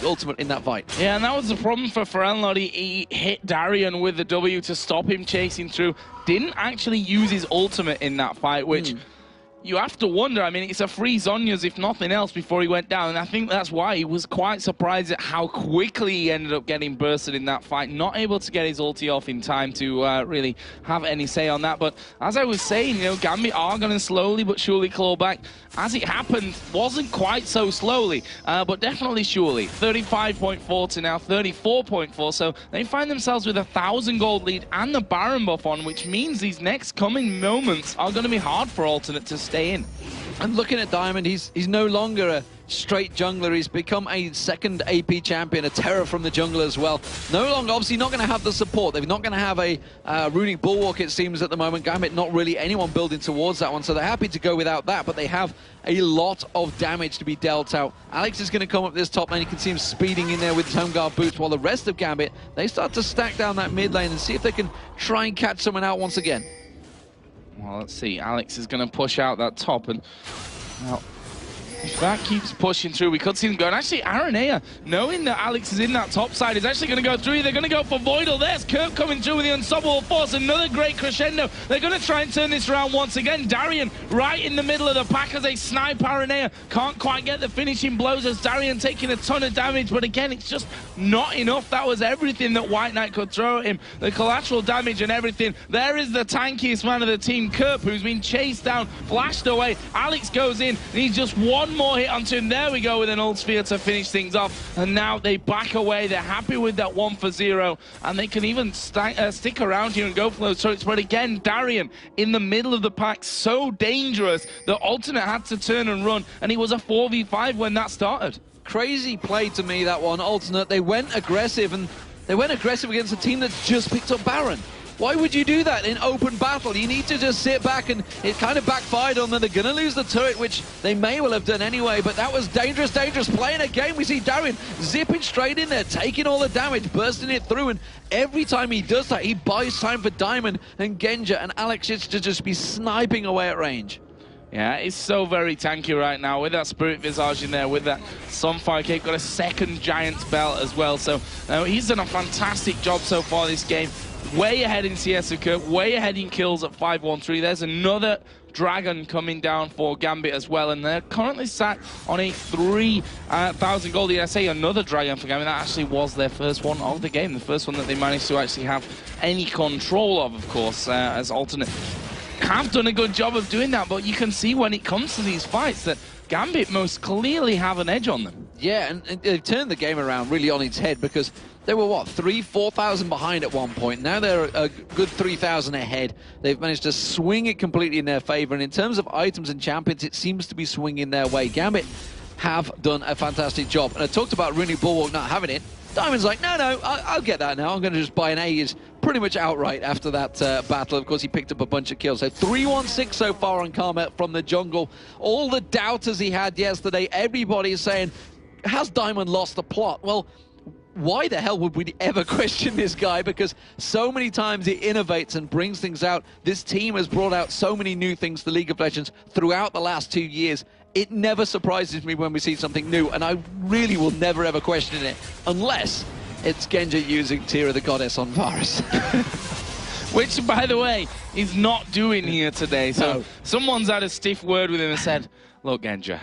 ultimate in that fight. Yeah, and that was the problem for Ferelnord. He hit Darian with the W to stop him chasing through. Didn't actually use his ultimate in that fight, which... you have to wonder. I mean, it's a free Zhonya's, if nothing else, before he went down. And I think that's why he was quite surprised at how quickly he ended up getting bursted in that fight. Not able to get his ulti off in time to really have any say on that. But as I was saying, you know, Gambit are going to slowly but surely claw back. As it happened, wasn't quite so slowly, but definitely surely. 35.4 to now 34.4. So they find themselves with a 1,000 gold lead and the Baron buff on, which means these next coming moments are going to be hard for Alternate to stay in. And looking at Diamond, he's no longer a straight jungler. He's become a second AP champion, a terror from the jungle as well. No longer, obviously, not going to have the support. They're not going to have a Runic Bulwark, it seems, at the moment. Gambit, not really anyone building towards that one, so they're happy to go without that, but they have a lot of damage to be dealt out. Alex is going to come up this top lane. You can see him speeding in there with his home guard boots, while the rest of Gambit, they start to stack down that mid lane and see if they can try and catch someone out once again. Well, let's see. Alex is going to push out that top, and well, if that keeps pushing through, we could see them going. Actually, Aranea, knowing that Alex is in that top side, is actually going to go through. They're going to go for Voidal. There's Kirk coming through with the Unstoppable Force. Another great crescendo. They're going to try and turn this around once again. Darian right in the middle of the pack as they snipe Aranea. Can't quite get the finishing blows as Darian taking a ton of damage. But again, it's just not enough. That was everything that White Knight could throw at him. The collateral damage and everything. There is the tankiest man of the team, Kirk, who's been chased down, flashed away. Alex goes in, and he's just one more hit onto him. There we go with an ult sphere to finish things off. And now they back away. They're happy with that 1-for-0. And they can even stick around here and go for those turrets. But again, Darian in the middle of the pack, so dangerous that Alternate had to turn and run. And it was a 4v5 when that started. Crazy play to me, that one. Alternate, they went aggressive, and they went aggressive against a team that just picked up Baron. Why would you do that in open battle? You need to just sit back, and it kind of backfired on them. They're going to lose the turret, which they may well have done anyway, but that was dangerous, dangerous play. And again, we see Darian zipping straight in there, taking all the damage, bursting it through, and every time he does that, he buys time for Diamond and Genja and Alex to just be sniping away at range. Yeah, it's so very tanky right now with that Spirit Visage in there, with that Sunfire Cape. Got a second Giant's Belt as well. So he's done a fantastic job so far this game. Way ahead in CS of Kirk, way ahead in kills at 5-1-3. There's another Dragon coming down for Gambit as well, and they're currently sat on a 3,000 gold. I say another Dragon for Gambit. That actually was their first one of the game, the first one that they managed to actually have any control of course, as Alternate have done a good job of doing that. But you can see when it comes to these fights that Gambit most clearly have an edge on them. Yeah, and they've turned the game around really on its head, because they were, what, 4,000 behind at one point. Now they're a good 3,000 ahead. They've managed to swing it completely in their favor. And in terms of items and champions, it seems to be swinging their way. Gambit have done a fantastic job. And I talked about Runic Bulwark not having it. Diamond's like, no, I'll get that now. I'm going to just buy an A. Is pretty much outright after that battle. Of course, he picked up a bunch of kills. So 3-1-6 so far on Karma from the jungle. All the doubters he had yesterday, everybody is saying, has Diamond lost the plot? Well, why the hell would we ever question this guy? Because so many times he innovates and brings things out. This team has brought out so many new things to League of Legends throughout the last 2 years. It never surprises me when we see something new, and I really will never ever question it, unless it's Genja using Tear of the Goddess on Varus. Which, by the way, he's not doing here today. So no. Someone's had a stiff word with him and said, look, Genja,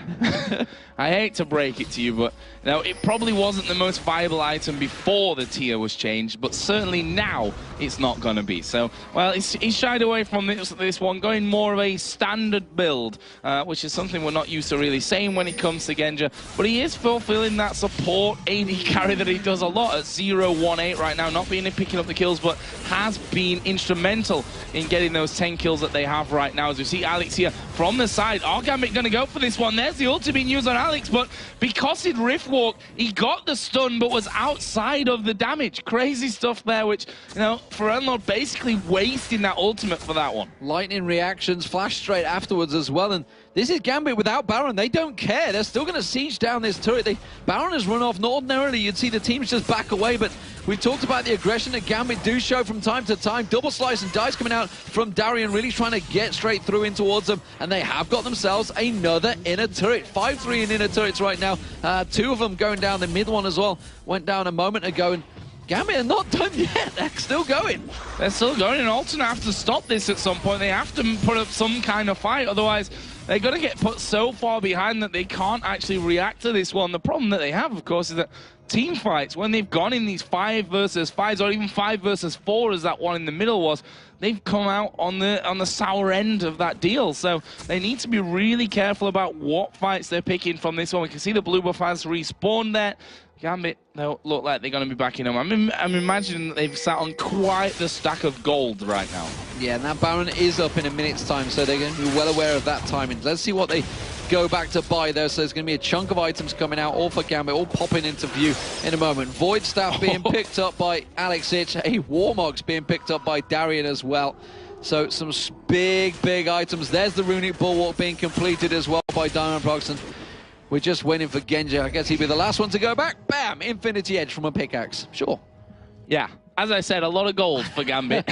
I hate to break it to you, but you know, it probably wasn't the most viable item before the tier was changed, but certainly now it's not going to be. So, well, he's shied away from this one, going more of a standard build, which is something we're not used to really saying when it comes to Genja, but he is fulfilling that support AD carry that he does a lot at 0-1-8 right now, not being picking up the kills, but has been instrumental in getting those 10 kills that they have right now. As we see Alex here from the side, Gambit going to go for this one. There's the ulti being used on Alex, but because he'd Riftwalk, he got the stun, but was outside of the damage. Crazy stuff there, which, you know, for Unlord basically wasting that ultimate for that one. Lightning reactions, flash straight afterwards as well, and this is Gambit without Baron. They don't care. They're still going to siege down this turret. Baron has run off. Ordinarily, you'd see the teams just back away, but we've talked about the aggression that Gambit do show from time to time. Double slice and dice coming out from Darian, really trying to get straight through in towards them, and they have got themselves another inner turret. 5-3 in inner turrets right now. Two of them going down. The mid one as well went down a moment ago, and Gambit are not done yet. They're still going. They're still going, and Alternate have to stop this at some point. They have to put up some kind of fight, otherwise they're going to get put so far behind that they can't actually react to this one. The problem that they have, of course, is that team fights, when they've gone in these 5 versus 5s, or even 5 versus 4 as that one in the middle was, they've come out on the sour end of that deal. So they need to be really careful about what fights they're picking from this one. We can see the blue buff has respawned there. Gambit, they look like they're going to be backing them. I'm imagining that they've sat on quite the stack of gold right now. Yeah, and that Baron is up in a minute's time, so they're going to be well aware of that timing. Let's see what they go back to buy there. So there's going to be a chunk of items coming out, all for Gambit, all popping into view in a moment. Void Staff being picked up by Alex Ich, a Warmog's being picked up by Darian as well. So some big items. There's the Runic Bulwark being completed as well by Diamond Prox. And we're just waiting for Genji. I guess he'd be the last one to go back. Bam! Infinity Edge from a pickaxe. Sure. Yeah, as I said, a lot of gold for Gambit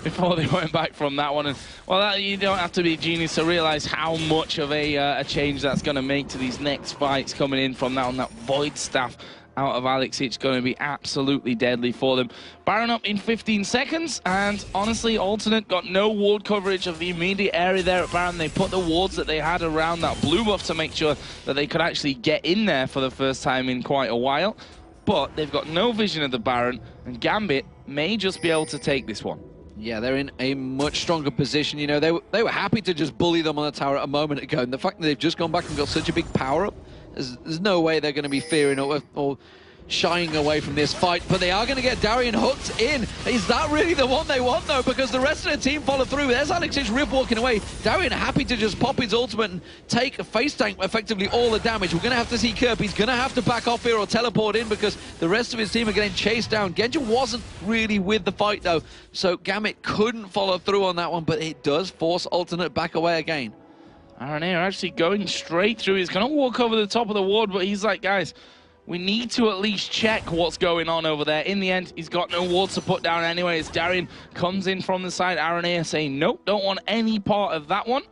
before they went back from that one. And well, you don't have to be a genius to realize how much of a change that's going to make to these next fights coming in from that on. That Void Staff out of Alex It's going to be absolutely deadly for them. Baron up in 15 seconds, and honestly, Alternate got no ward coverage of the immediate area there at Baron. They put the wards that they had around that blue buff to make sure that they could actually get in there for the first time in quite a while. But they've got no vision of the Baron, and Gambit may just be able to take this one. Yeah, they're in a much stronger position. You know, they were happy to just bully them on the tower a moment ago, and the fact that they've just gone back and got such a big power-up, there's no way they're going to be fearing or shying away from this fight, but they are going to get Darian hooked in. Is that really the one they want, though? Because the rest of the team follow through. There's Alex Ich Riv walking away. Darian happy to just pop his ultimate and take a face tank effectively all the damage. We're going to have to see Kirp. He's going to have to back off here or teleport in because the rest of his team are getting chased down. Genji wasn't really with the fight, though, so Gambit couldn't follow through on that one, but it does force Alternate back away again. RNA are actually going straight through. He's going to walk over the top of the ward, but he's like, guys, we need to at least check what's going on over there. In the end, he's got no wards to put down anyway as Darian comes in from the side. RNA are saying, nope, don't want any part of that one.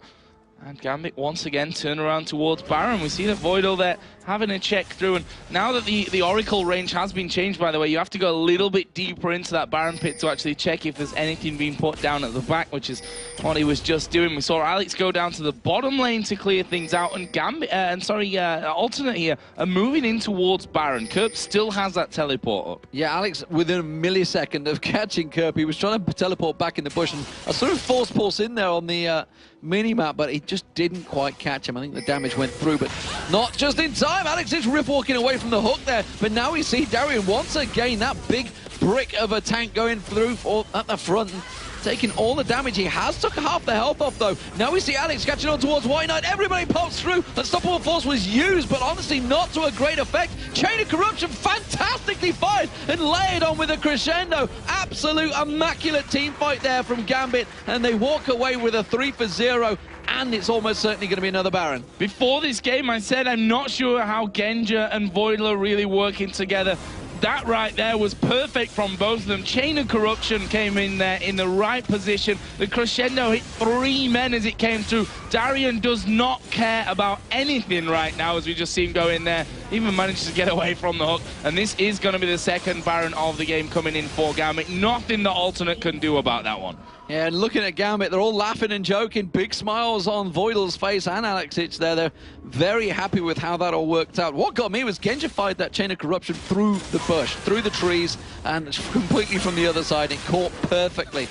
And Gambit once again turn around towards Baron. We see that Voidal there having a check through. And now that the Oracle range has been changed, by the way, you have to go a little bit deeper into that Baron pit to actually check if there's anything being put down at the back, which is what he was just doing. We saw Alex go down to the bottom lane to clear things out. And Gambit, Alternate here are moving in towards Baron. Kirp still has that teleport up. Yeah, Alex, within a millisecond of catching Kirp, he was trying to teleport back in the bush. And a sort of force pulse in there on the mini-map, but he just didn't quite catch him. I think the damage went through, but not just in time. Alex is Riff walking away from the hook there, but now we see Darian once again, that big brick of a tank going through at the front, and taking all the damage. He has took half the health off, though. Now we see Alex catching on towards White Knight. Everybody pops through. Unstoppable Force was used, but honestly not to a great effect. Chain of Corruption fantastically fired and layered on with a crescendo. Absolute immaculate team fight there from Gambit, and they walk away with a 3-for-0. And it's almost certainly going to be another Baron. Before this game, I said I'm not sure how Genji and Voidal are really working together. That right there was perfect from both of them. Chain of Corruption came in there in the right position. The crescendo hit 3 men as it came through. Darian does not care about anything right now as we just see him go in there. Even managed to get away from the hook. And this is going to be the second Baron of the game coming in for Gambit. Nothing that Alternate can do about that one. Yeah, and looking at Gambit, they're all laughing and joking. Big smiles on Voidal's face and Alex Ich there. They're very happy with how that all worked out. What got me was Genji fired that Chain of Corruption through the bush, through the trees, and completely from the other side. It caught perfectly.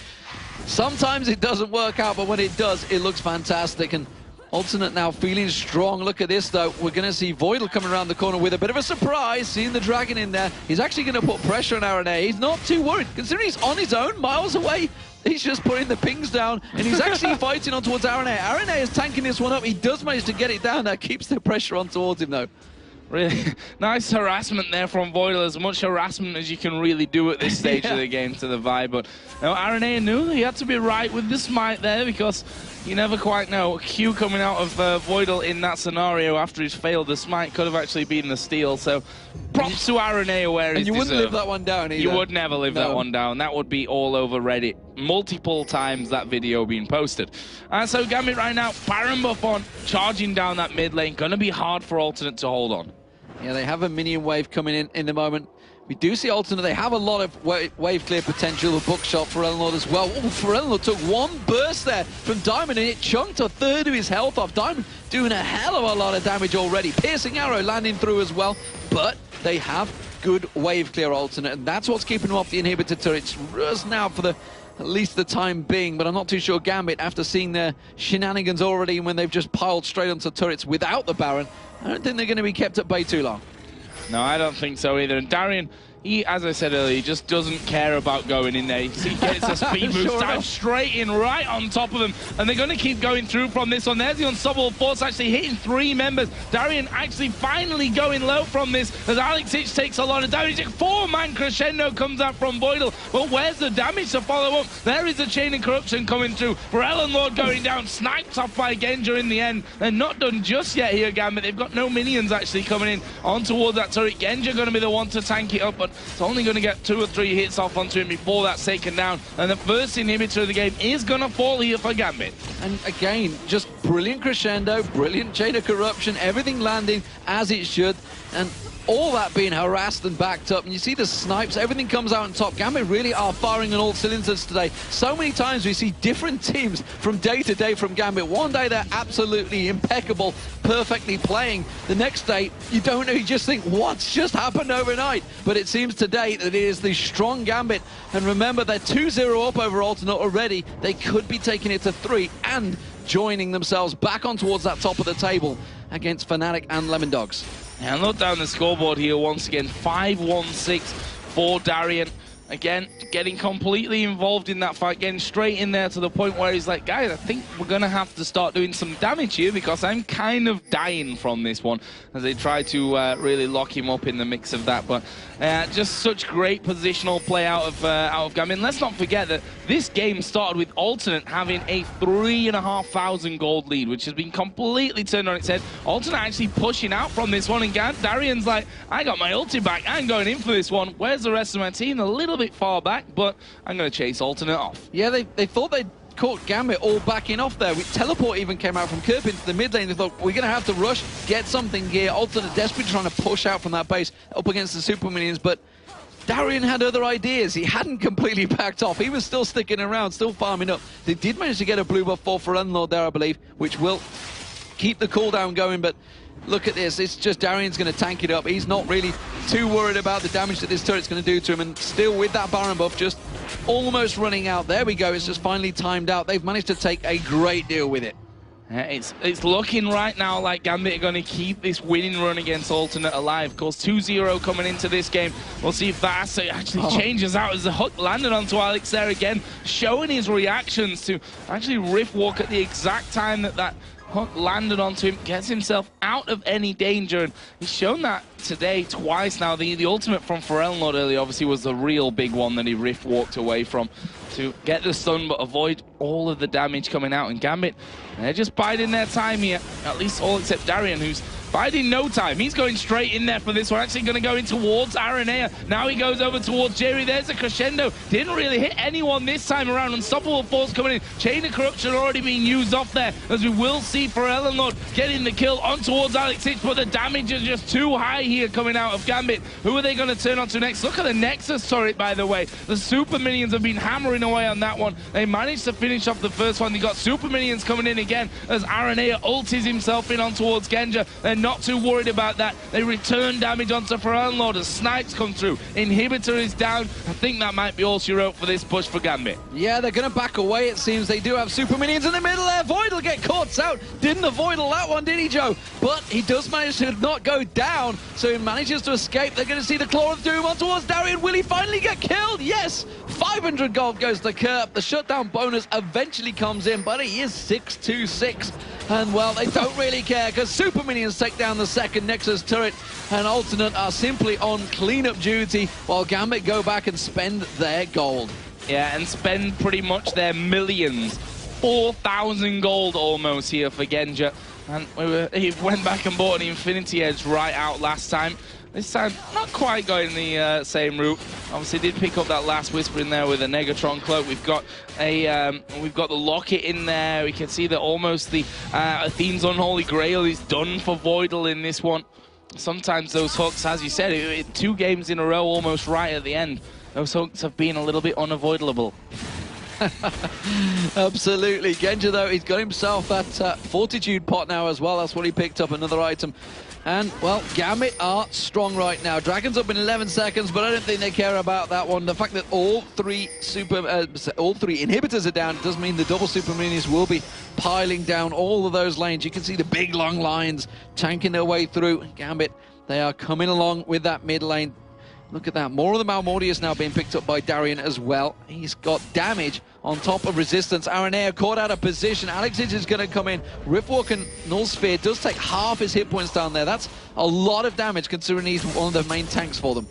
Sometimes it doesn't work out, but when it does, it looks fantastic. And Alternate now feeling strong. Look at this, though. We're going to see Voidal coming around the corner with a bit of a surprise. Seeing the Dragon in there. He's actually going to put pressure on RNA. He's not too worried. Considering he's on his own, miles away, he's just putting the pings down, and he's actually fighting on towards RNA. RNA is tanking this one up. He does manage to get it down. That keeps the pressure on towards him, though. Really nice harassment there from Voidal, as much harassment as you can really do at this stage of the game to the vibe. But now RNA knew he had to be right with the smite there, because you never quite know. Q coming out of Voidal in that scenario after he's failed the smite could have actually been the steal. So props to RNA where he's deserved. And you wouldn't live that one down either. You would never live that one down. That would be all over Reddit multiple times, that video being posted. And so Gambit right now, Baron buff on, charging down that mid lane. Gonna be hard for Alternate to hold on. Yeah, they have a minion wave coming in the moment. We do see Alternate. They have a lot of wave clear potential. A bookshot for Ellenlord as well. Oh, for Ellenlord took one burst there from Diamond, and it chunked a third of his health off. Diamond doing a hell of a lot of damage already. Piercing arrow landing through as well, but they have good wave clear Alternate, and that's what's keeping them off the inhibitor turrets just now for the at least the time being. But I'm not too sure Gambit, after seeing their shenanigans already when they've just piled straight onto turrets without the Baron, I don't think they're going to be kept at bay too long. No, I don't think so either. And Darian, he, as I said earlier, he just doesn't care about going in there. He gets a speed boost, dives straight in right on top of them, and they're going to keep going through from this one. There's the unstoppable force actually hitting 3 members. Darian actually finally going low from this as Alex Ich takes a lot of damage. 4-man crescendo comes out from Voidal, but where's the damage to follow up? There is a chain of corruption coming through. For Ellenlord going down, sniped off by Genja in the end. They're not done just yet here, Gambit. They've got no minions actually coming in on towards that turret. Genja going to be the one to tank it up, but it's only going to get 2 or 3 hits off onto him before that's taken down. And the first inhibitor of the game is going to fall here for Gambit. And again, just brilliant crescendo, brilliant chain of corruption, everything landing as it should. And all that being harassed and backed up. And you see the snipes, everything comes out on top. Gambit really are firing on all cylinders today. So many times we see different teams from day to day from Gambit. One day they're absolutely impeccable, perfectly playing. The next day, you don't know, you just think, what's just happened overnight? But it seems today that it is the strong Gambit. And remember, they're 2-0 up over Alternate already. They could be taking it to 3 and joining themselves back on towards that top of the table against Fnatic and Lemon Dogs. And look down the scoreboard here once again, 5-1-6 for Darian. Again, getting completely involved in that fight, getting straight in there to the point where he's like, guys, I think we're going to have to start doing some damage here because I'm kind of dying from this one, as they try to really lock him up in the mix of that. But just such great positional play out of Gambit. And let's not forget that this game started with Alternate having a 3,500 gold lead, which has been completely turned on its head. Alternate actually pushing out from this one, and Darian's like, I got my ulti back, I'm going in for this one. Where's the rest of my team? A little bit far back, but I'm going to chase Alternate off. Yeah, they thought they'd caught Gambit all backing off there. Teleport even came out from Kerp into the mid lane. They thought, we're going to have to rush, get something here. Alternate desperately trying to push out from that base up against the super minions, but Darian had other ideas. He hadn't completely backed off. He was still sticking around, still farming up. They did manage to get a blue buff for Ellenlord there, I believe, which will keep the cooldown going, but look at this. It's just Darian's going to tank it up. He's not really too worried about the damage that this turret's going to do to him, and still with that Baron buff just almost running out. There we go. It's just finally timed out. They've managed to take a great deal with it. It's looking right now like Gambit are going to keep this winning run against Alternate alive. Of course, 2-0 coming into this game. We'll see if that actually changes out as the hook landed onto Alex there again, showing his reactions to actually riff walk at the exact time that hook landed onto him, gets himself out of any danger, and he's shown that today twice now. The ultimate from Ellenlord earlier obviously was the real big one that he riff walked away from to get the stun but avoid all of the damage coming out. And Gambit, they're just biding their time here, at least all except Darian, who's biding no time. He's going straight in there for this one, actually going to go in towards Aranea. Now he goes over towards Jerry. There's a crescendo. Didn't really hit anyone this time around. Unstoppable force coming in. Chain of corruption already being used off there, as we will see for Ellenlord getting the kill on towards Alex Ich, but the damage is just too high here coming out of Gambit. Who are they going to turn on to next? Look at the Nexus turret, by the way. The super minions have been hammering away on that one. They managed to finish off the first one. They got super minions coming in again as Aranea ultis himself in on towards Genja. They're not too worried about that. They return damage onto Ellenlord as snipes come through. Inhibitor is down. I think that might be all she wrote for this push for Gambit. Yeah, they're going to back away, it seems. They do have super minions in the middle there. Void will get caught out. Didn't avoid that one, did he, Joe? But he does manage to not go down, so he manages to escape. They're going to see the Claw of Doom on towards Darian. Will he finally get killed? Yes! 500 gold goes to Kerp. The shutdown bonus eventually comes in, but he is 6-2-6. And, well, they don't really care, because super minions take down the second Nexus turret, and Alternate are simply on cleanup duty, while Gambit go back and spend their gold. Yeah, and spend pretty much their millions. 4,000 gold almost here for Genja. And he went back and bought an Infinity Edge right out last time. This time, not quite going the same route. Obviously, did pick up that last Whisper in there with a Negatron cloak. We've got the Locket in there. We can see that almost the Athene's Unholy Grail is done for Voidal in this one. sometimes those hooks, as you said, 2 games in a row, almost right at the end, those hooks have been a little bit unavoidable. Absolutely. Genja, though, he's got himself that Fortitude pot now as well. That's what he picked up, another item. And, well, Gambit are strong right now. Dragon's up in 11 seconds, but I don't think they care about that one. The fact that all three inhibitors are down does mean the double super minis will be piling down all of those lanes. You can see the big, long lines tanking their way through. Gambit, they are coming along with that mid lane. Look at that. More of the Malmortius now being picked up by Darian as well. He's got damage on top of resistance. Aranea caught out of position. Alexic is going to come in. Riftwalk and Null Sphere does take half his hit points down there. That's a lot of damage considering he's one of the main tanks for them.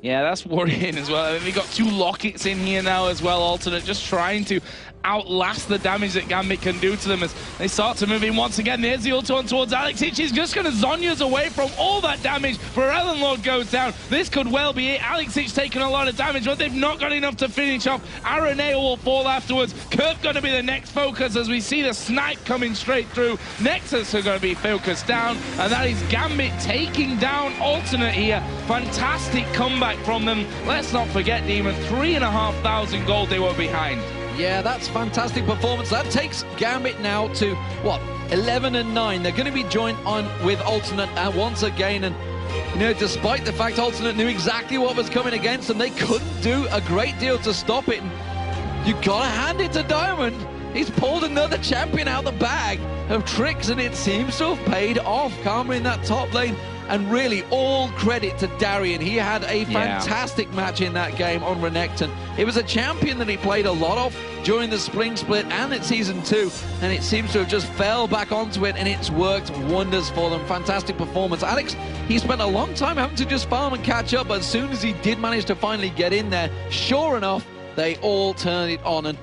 Yeah, that's worrying as well. I mean, we got 2 Lockets in here now as well, alternate, just trying to outlast the damage that Gambit can do to them as they start to move in once again. There's the ult on towards Alexic. He's just going to Zhonya's away from all that damage. Pharrell Lord goes down. This could well be it. Alexic's taking a lot of damage, but they've not got enough to finish off. Aranea will fall afterwards. Kerp going to be the next focus as we see the snipe coming straight through. Nexus are going to be focused down, and that is Gambit taking down alternate here. Fantastic comeback from them. Let's not forget, Demon, 3,500 gold they were behind. Yeah, that's fantastic performance. That takes Gambit now to, what, 11 and 9. They're going to be joined on with Alternate once again. And, you know, despite the fact Alternate knew exactly what was coming against them, they couldn't do a great deal to stop it. And you got to hand it to Diamond. He's pulled another champion out the bag of tricks, and it seems to have paid off. Karma in that top lane. And really, all credit to Darian. He had a fantastic match in that game on Renekton. It was a champion that he played a lot of during the Spring Split and at Season 2, and it seems to have just fell back onto it, and it's worked wonders for them. Fantastic performance. Alex, he spent a long time having to just farm and catch up, but as soon as he did manage to finally get in there, sure enough, they all turned it on. And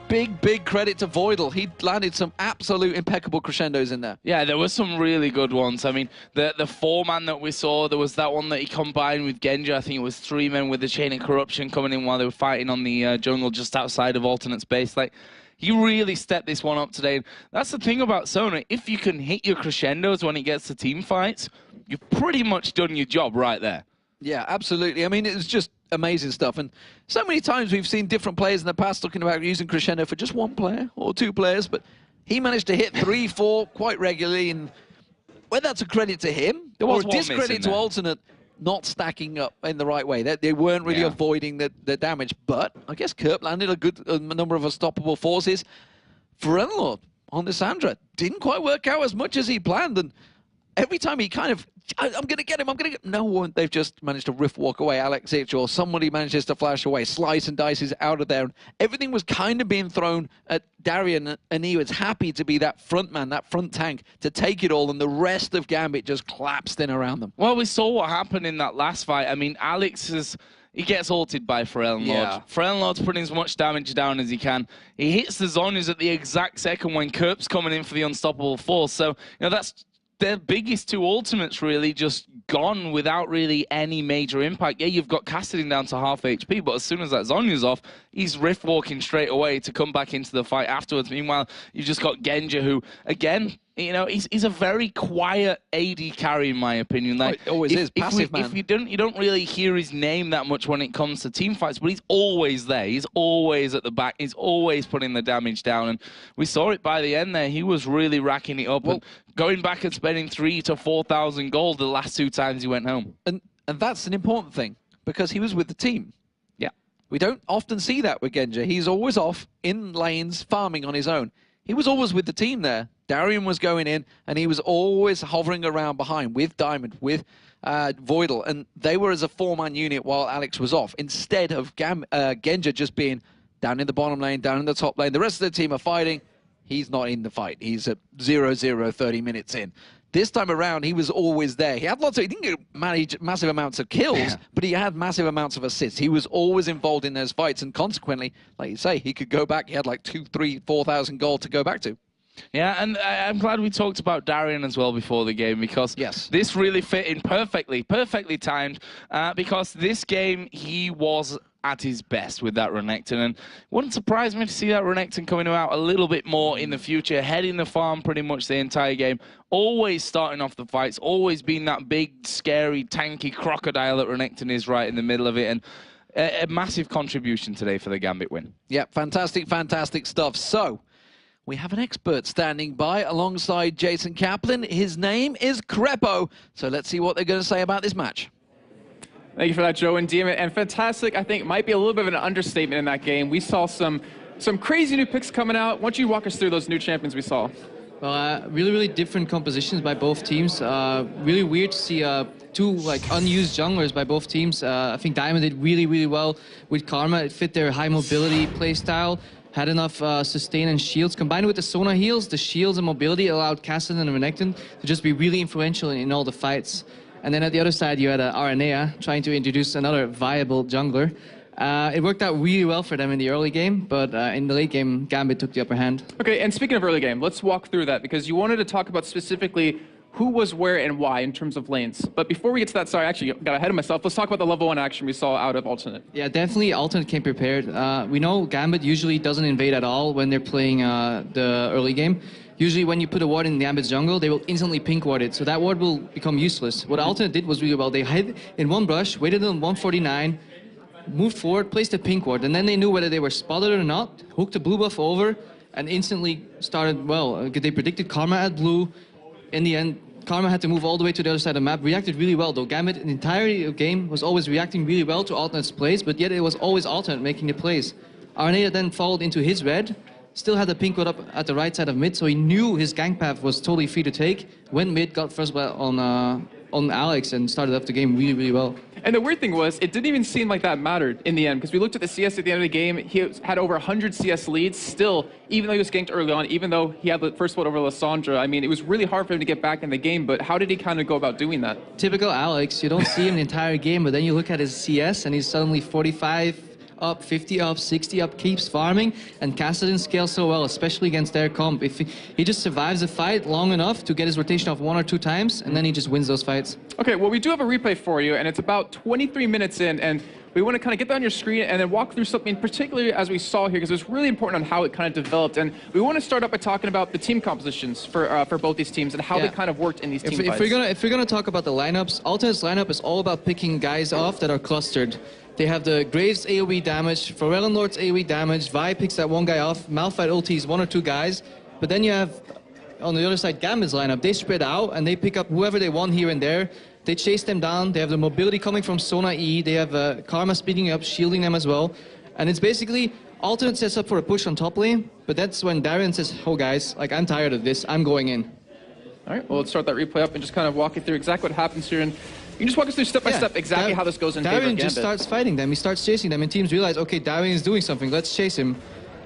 big credit to Voidal. He landed some absolute impeccable crescendos in there. Yeah, there were some really good ones. I mean, the 4-man that we saw, there was that one that he combined with Genja. I think it was 3 men with the Chain of Corruption coming in while they were fighting on the jungle just outside of Alternate's base. Like, he really stepped this one up today. That's the thing about Sona. If you can hit your crescendos when it gets to team fights, you've pretty much done your job right there. Yeah, absolutely. I mean, it was just amazing stuff. And so many times we've seen different players in the past talking about using crescendo for just 1 player or 2 players, but he managed to hit 3, 4 quite regularly. And whether that's a credit to him or a discredit to Alternate not stacking up in the right way. They weren't really avoiding the damage. But I guess Kerp landed a good number of unstoppable forces. Pharrell on the Sandra didn't quite work out as much as he planned. And every time he kind of, I'm going to get him, no one, they've just managed to rift walk away Alexic, or somebody manages to flash away, slice and dice is out of there. And everything was kind of being thrown at Darian, and he was happy to be that front man, that front tank, to take it all, and the rest of Gambit just collapsed in around them. Well, we saw what happened in that last fight. I mean, he gets ulted by Pharrell Lord. Pharrell Lord's putting as much damage down as he can. He hits the Zhonya's at the exact second when Kerp's coming in for the unstoppable force. So, you know, that's their biggest 2 ultimates really just gone without really any major impact. Yeah, you've got Cassidy down to half HP, but as soon as that Zhonya's off, he's rift walking straight away to come back into the fight afterwards. Meanwhile, you've just got Genja, who, again, you know, he's a very quiet AD carry, in my opinion. Like, always is, passive man. If you don't really hear his name that much when it comes to team fights, but he's always there. He's always at the back. He's always putting the damage down. And we saw it by the end there. He was really racking it up. Well, and going back and spending 3,000 to 4,000 gold the last 2 times he went home. And that's an important thing, because he was with the team. Yeah. We don't often see that with Genja. He's always off in lanes, farming on his own. He was always with the team there. Darian was going in, and he was always hovering around behind with Diamond, with Voidal, and they were as a 4-man unit while Alex was off, instead of Genja just being down in the bottom lane, down in the top lane. The rest of the team are fighting. He's not in the fight. He's at 0-0, 30 minutes in. This time around, he was always there. He had he didn't manage massive amounts of kills, but he had massive amounts of assists. He was always involved in those fights, and consequently, like you say, he could go back. He had like 2,000, 3,000, 4,000 gold to go back to. Yeah, and I'm glad we talked about Darian as well before the game, because this really fit in perfectly timed, because this game he was at his best with that Renekton, and wouldn't surprise me to see that Renekton coming out a little bit more in the future, heading the farm pretty much the entire game, always starting off the fights, always being that big, scary, tanky crocodile that Renekton is right in the middle of it, and a massive contribution today for the Gambit win. Yeah, fantastic, fantastic stuff. So, we have an expert standing by alongside Jason Kaplan. His name is Crepo. So let's see what they're going to say about this match. Thank you for that, Joe and Demon. And fantastic, I think, might be a little bit of an understatement in that game. We saw some crazy new picks coming out. Why don't you walk us through those new champions we saw? Well, really different compositions by both teams. Really weird to see two unused junglers by both teams. I think Diamond did really well with Karma. It fit their high mobility playstyle. Had enough sustain and shields. Combined with the Sona heals, the shields and mobility allowed Kassadin and Renekton to just be really influential in all the fights. And then at the other side, you had Aranea trying to introduce another viable jungler. It worked out really well for them in the early game, but in the late game, Gambit took the upper hand. Okay, and speaking of early game, let's walk through that, because you wanted to talk about specifically who was where and why in terms of lanes. But before we get to that, sorry, I actually got ahead of myself. Let's talk about the level 1 action we saw out of Alternate. Yeah, definitely Alternate came prepared. We know Gambit usually doesn't invade at all when they're playing the early game. Usually when you put a ward in Gambit's jungle, they will instantly pink ward it, so that ward will become useless. What Alternate did was really well. They hid in one brush, waited on 149, moved forward, placed a pink ward, and then they knew whether they were spotted or not, hooked the blue buff over, and instantly started well. They predicted Karma at blue. In the end, Karma had to move all the way to the other side of the map. Reacted really well, though. Gambit, in the entire game, was always reacting really well to Alternate's plays, but yet it was always Alternate making the plays. Aranea then followed into his red, still had the pink ward up at the right side of mid, so he knew his gank path was totally free to take. Went mid, got first blood on Alex, and started up the game really well. And the weird thing was, it didn't even seem like that mattered in the end, because we looked at the CS at the end of the game. He had over 100 CS leads. Still, even though he was ganked early on, even though he had the first blood over Lissandra, I mean, it was really hard for him to get back in the game. But how did he kind of go about doing that? Typical Alex. You don't see him the entire game, but then you look at his CS, and he's suddenly 45 up, 50 up, 60 up, keeps farming, and Kassadin scales so well, especially against their comp. If he just survives the fight long enough to get his rotation off 1 or 2 times, and then he just wins those fights. Okay, well, we do have a replay for you, and it's about 23 minutes in, and we want to kind of get that on your screen and then walk through something, particularly as we saw here, because it was really important on how it kind of developed. And we want to start up by talking about the team compositions for both these teams and how they kind of worked in these team fights. If we're gonna talk about the lineups, Alternate's lineup is all about picking guys off that are clustered. They have the Graves AoE damage, Pharrell Lord's AoE damage, Vi picks that one guy off, Malphite ultis 1 or 2 guys, but then you have, on the other side, Gambit's lineup. They spread out and they pick up whoever they want here and there. They chase them down, they have the mobility coming from Sona E, they have Karma speeding up, shielding them as well. And it's basically, Alternate sets up for a push on top lane, but that's when Darien says, oh guys, like I'm tired of this, I'm going in. All right, well, let's start that replay up and just kind of walk you through exactly what happens here. And you can just walk us through step by step exactly how this goes in favor of Gambit. Darien just starts fighting them. He starts chasing them, and teams realize, okay, Darien is doing something. Let's chase him.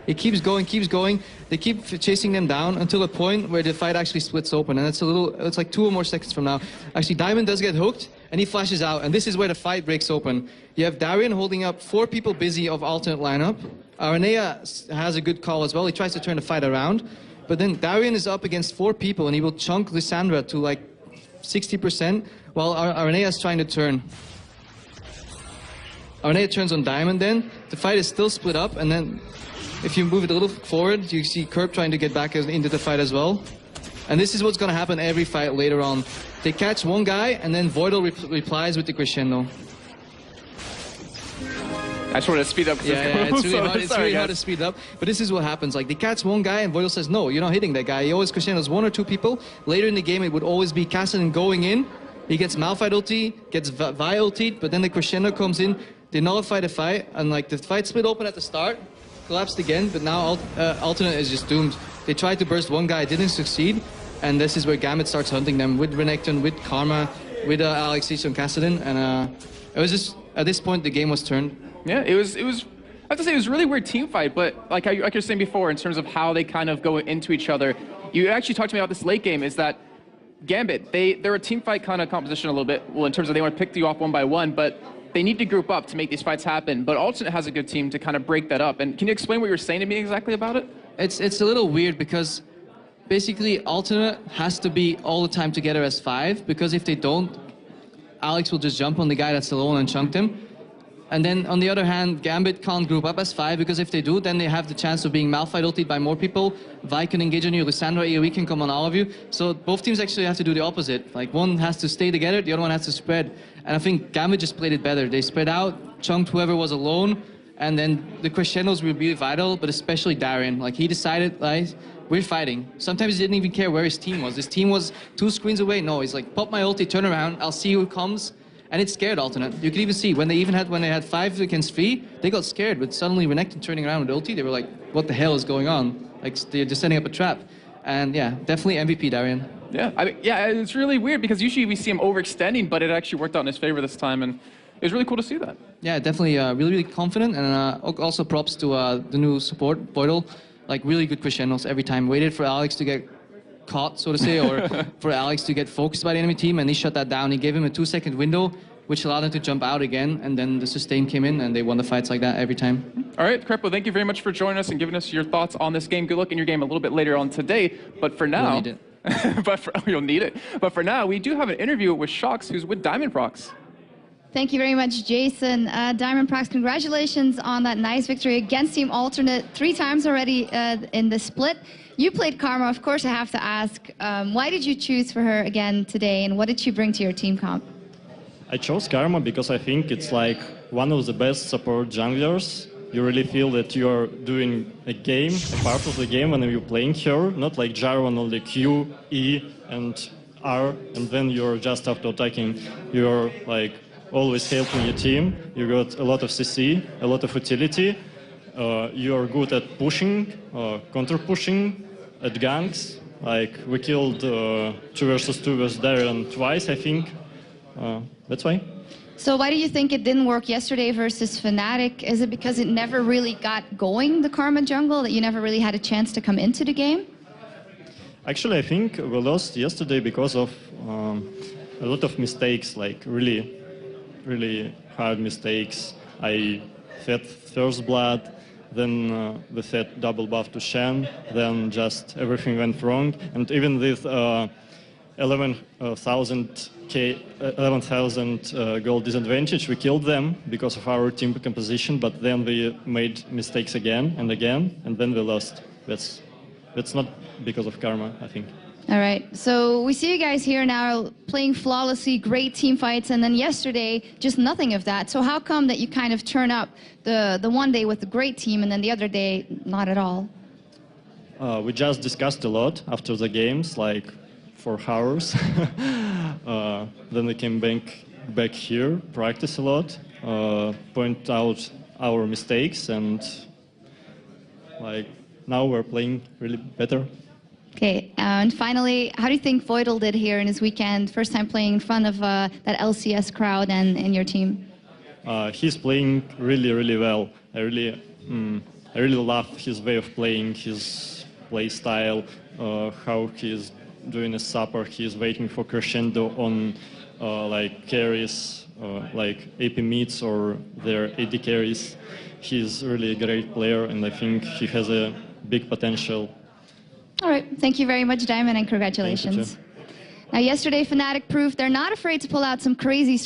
He keeps going, keeps going. They keep chasing them down until a point where the fight actually splits open, and it's like 2 or more seconds from now. Actually, Diamond does get hooked, and he flashes out, and this is where the fight breaks open. You have Darien holding up 4 people busy of Alternate lineup. Aranea has a good call as well. He tries to turn the fight around, but then Darien is up against 4 people, and he will chunk Lissandra to like 60%, while Aranea is trying to turn. Aranea turns on Diamond then. The fight is still split up, and then if you move it a little forward, you see Kerb trying to get back into the fight as well. And this is what's going to happen every fight later on. They catch one guy, and then Voidal replies with the crescendo. I just wanted to speed up. Yeah, it's really hard to speed up. But this is what happens. Like, they catch one guy, and Voidal says, no, you're not hitting that guy. He always crescendos 1 or 2 people. Later in the game, it would always be Kassadin going in. He gets Malphite ulti, gets Vi ulti, but then the crescendo comes in. They nullify the fight, and like the fight split open at the start, collapsed again, but now Alternate is just doomed. They tried to burst one guy, didn't succeed, and this is where Gambit starts hunting them with Renekton, with Karma, with Alex and Kassadin, and it was just, at this point, the game was turned. Yeah, it was. I have to say, it was a really weird team fight, but like you were saying before, in terms of how they kind of go into each other, you actually talked to me about this late game, is that Gambit, they're a team fight kind of composition a little bit, well, in terms of they want to pick you off 1 by 1, but they need to group up to make these fights happen. But Alternate has a good team to kind of break that up. And can you explain what you were saying to me exactly about it? It's a little weird because basically Alternate has to be all the time together as 5, because if they don't, Alex will just jump on the guy that's alone and chunk him. And then on the other hand, Gambit can't group up as 5 because if they do, then they have the chance of being Malphite ultied by more people. Vi can engage on you, Lissandra AoE can come on all of you. So both teams actually have to do the opposite. Like one has to stay together, the other one has to spread. And I think Gambit just played it better. They spread out, chunked whoever was alone, and then the crescendos were really vital, but especially Darian. Like he decided, like, we're fighting. Sometimes he didn't even care where his team was. His team was 2 screens away. No, he's like, pop my ulti, turn around, I'll see who comes. And it scared alternate. You could even see when they had 5 against 3, they got scared. But suddenly Renekton turning around with ulti, they were like, "What the hell is going on? Like they're just setting up a trap." And yeah, definitely MVP Darian. Yeah, it's really weird because usually we see him overextending, but it actually worked out in his favor this time, and it was really cool to see that. Yeah, definitely really confident, and also props to the new support Voidal. Like really good crescendos every time. Waited for Alex to get caught, so to say, or for Alex to get focused by the enemy team, and he shut that down. He gave him a 2-second window, which allowed him to jump out again, and then the sustain came in, and they won the fights like that every time. All right, Krepo, thank you very much for joining us and giving us your thoughts on this game. Good luck in your game a little bit later on today, but for now... You'll need it. You'll need it. But for now, we do have an interview with Shox, who's with Diamond Prox. Thank you very much, Jason. Diamond Prox, congratulations on that nice victory against Team Alternate 3 times already in the split. You played Karma, of course I have to ask. Why did you choose for her again today, and what did she bring to your team comp? I chose Karma because I think it's like one of the best support junglers. You really feel that you are doing a game, a part of the game when you're playing her, not like Jarvan, only Q, E, and R, and then you're just after attacking, you're like always helping your team. You got a lot of CC, a lot of utility. You're good at pushing, counter-pushing, at ganks. Like we killed 2 versus 2 with Darian twice, I think. That's why. So why do you think it didn't work yesterday versus Fnatic? Is it because it never really got going, the Karma jungle, that you never really had a chance to come into the game? Actually, I think we lost yesterday because of a lot of mistakes, like really hard mistakes. I fed First Blood, then we fed double buff to Shen, then just everything went wrong. And even with 11,000 gold disadvantage, we killed them because of our team composition, but then we made mistakes again, and then we lost. That's not because of Karma, I think. All right, so we see you guys here now playing flawlessly, great team fights, and then yesterday, just nothing of that. So how come that you kind of turn up the one day with a great team and then the other day, not at all? We just discussed a lot after the games, like 4 hours. Then we came back here, practice a lot, point out our mistakes, and like now we're playing really better. Okay, and finally, how do you think Voidal did here in his weekend? First time playing in front of that LCS crowd and your team. He's playing really well. I really love his way of playing, his play style, how he's doing a support. He's waiting for crescendo on like carries, like AP mids or their AD carries. He's really a great player, and I think he has a big potential. All right, thank you very much, Diamond, and congratulations. Now, yesterday, Fnatic proved they're not afraid to pull out some crazy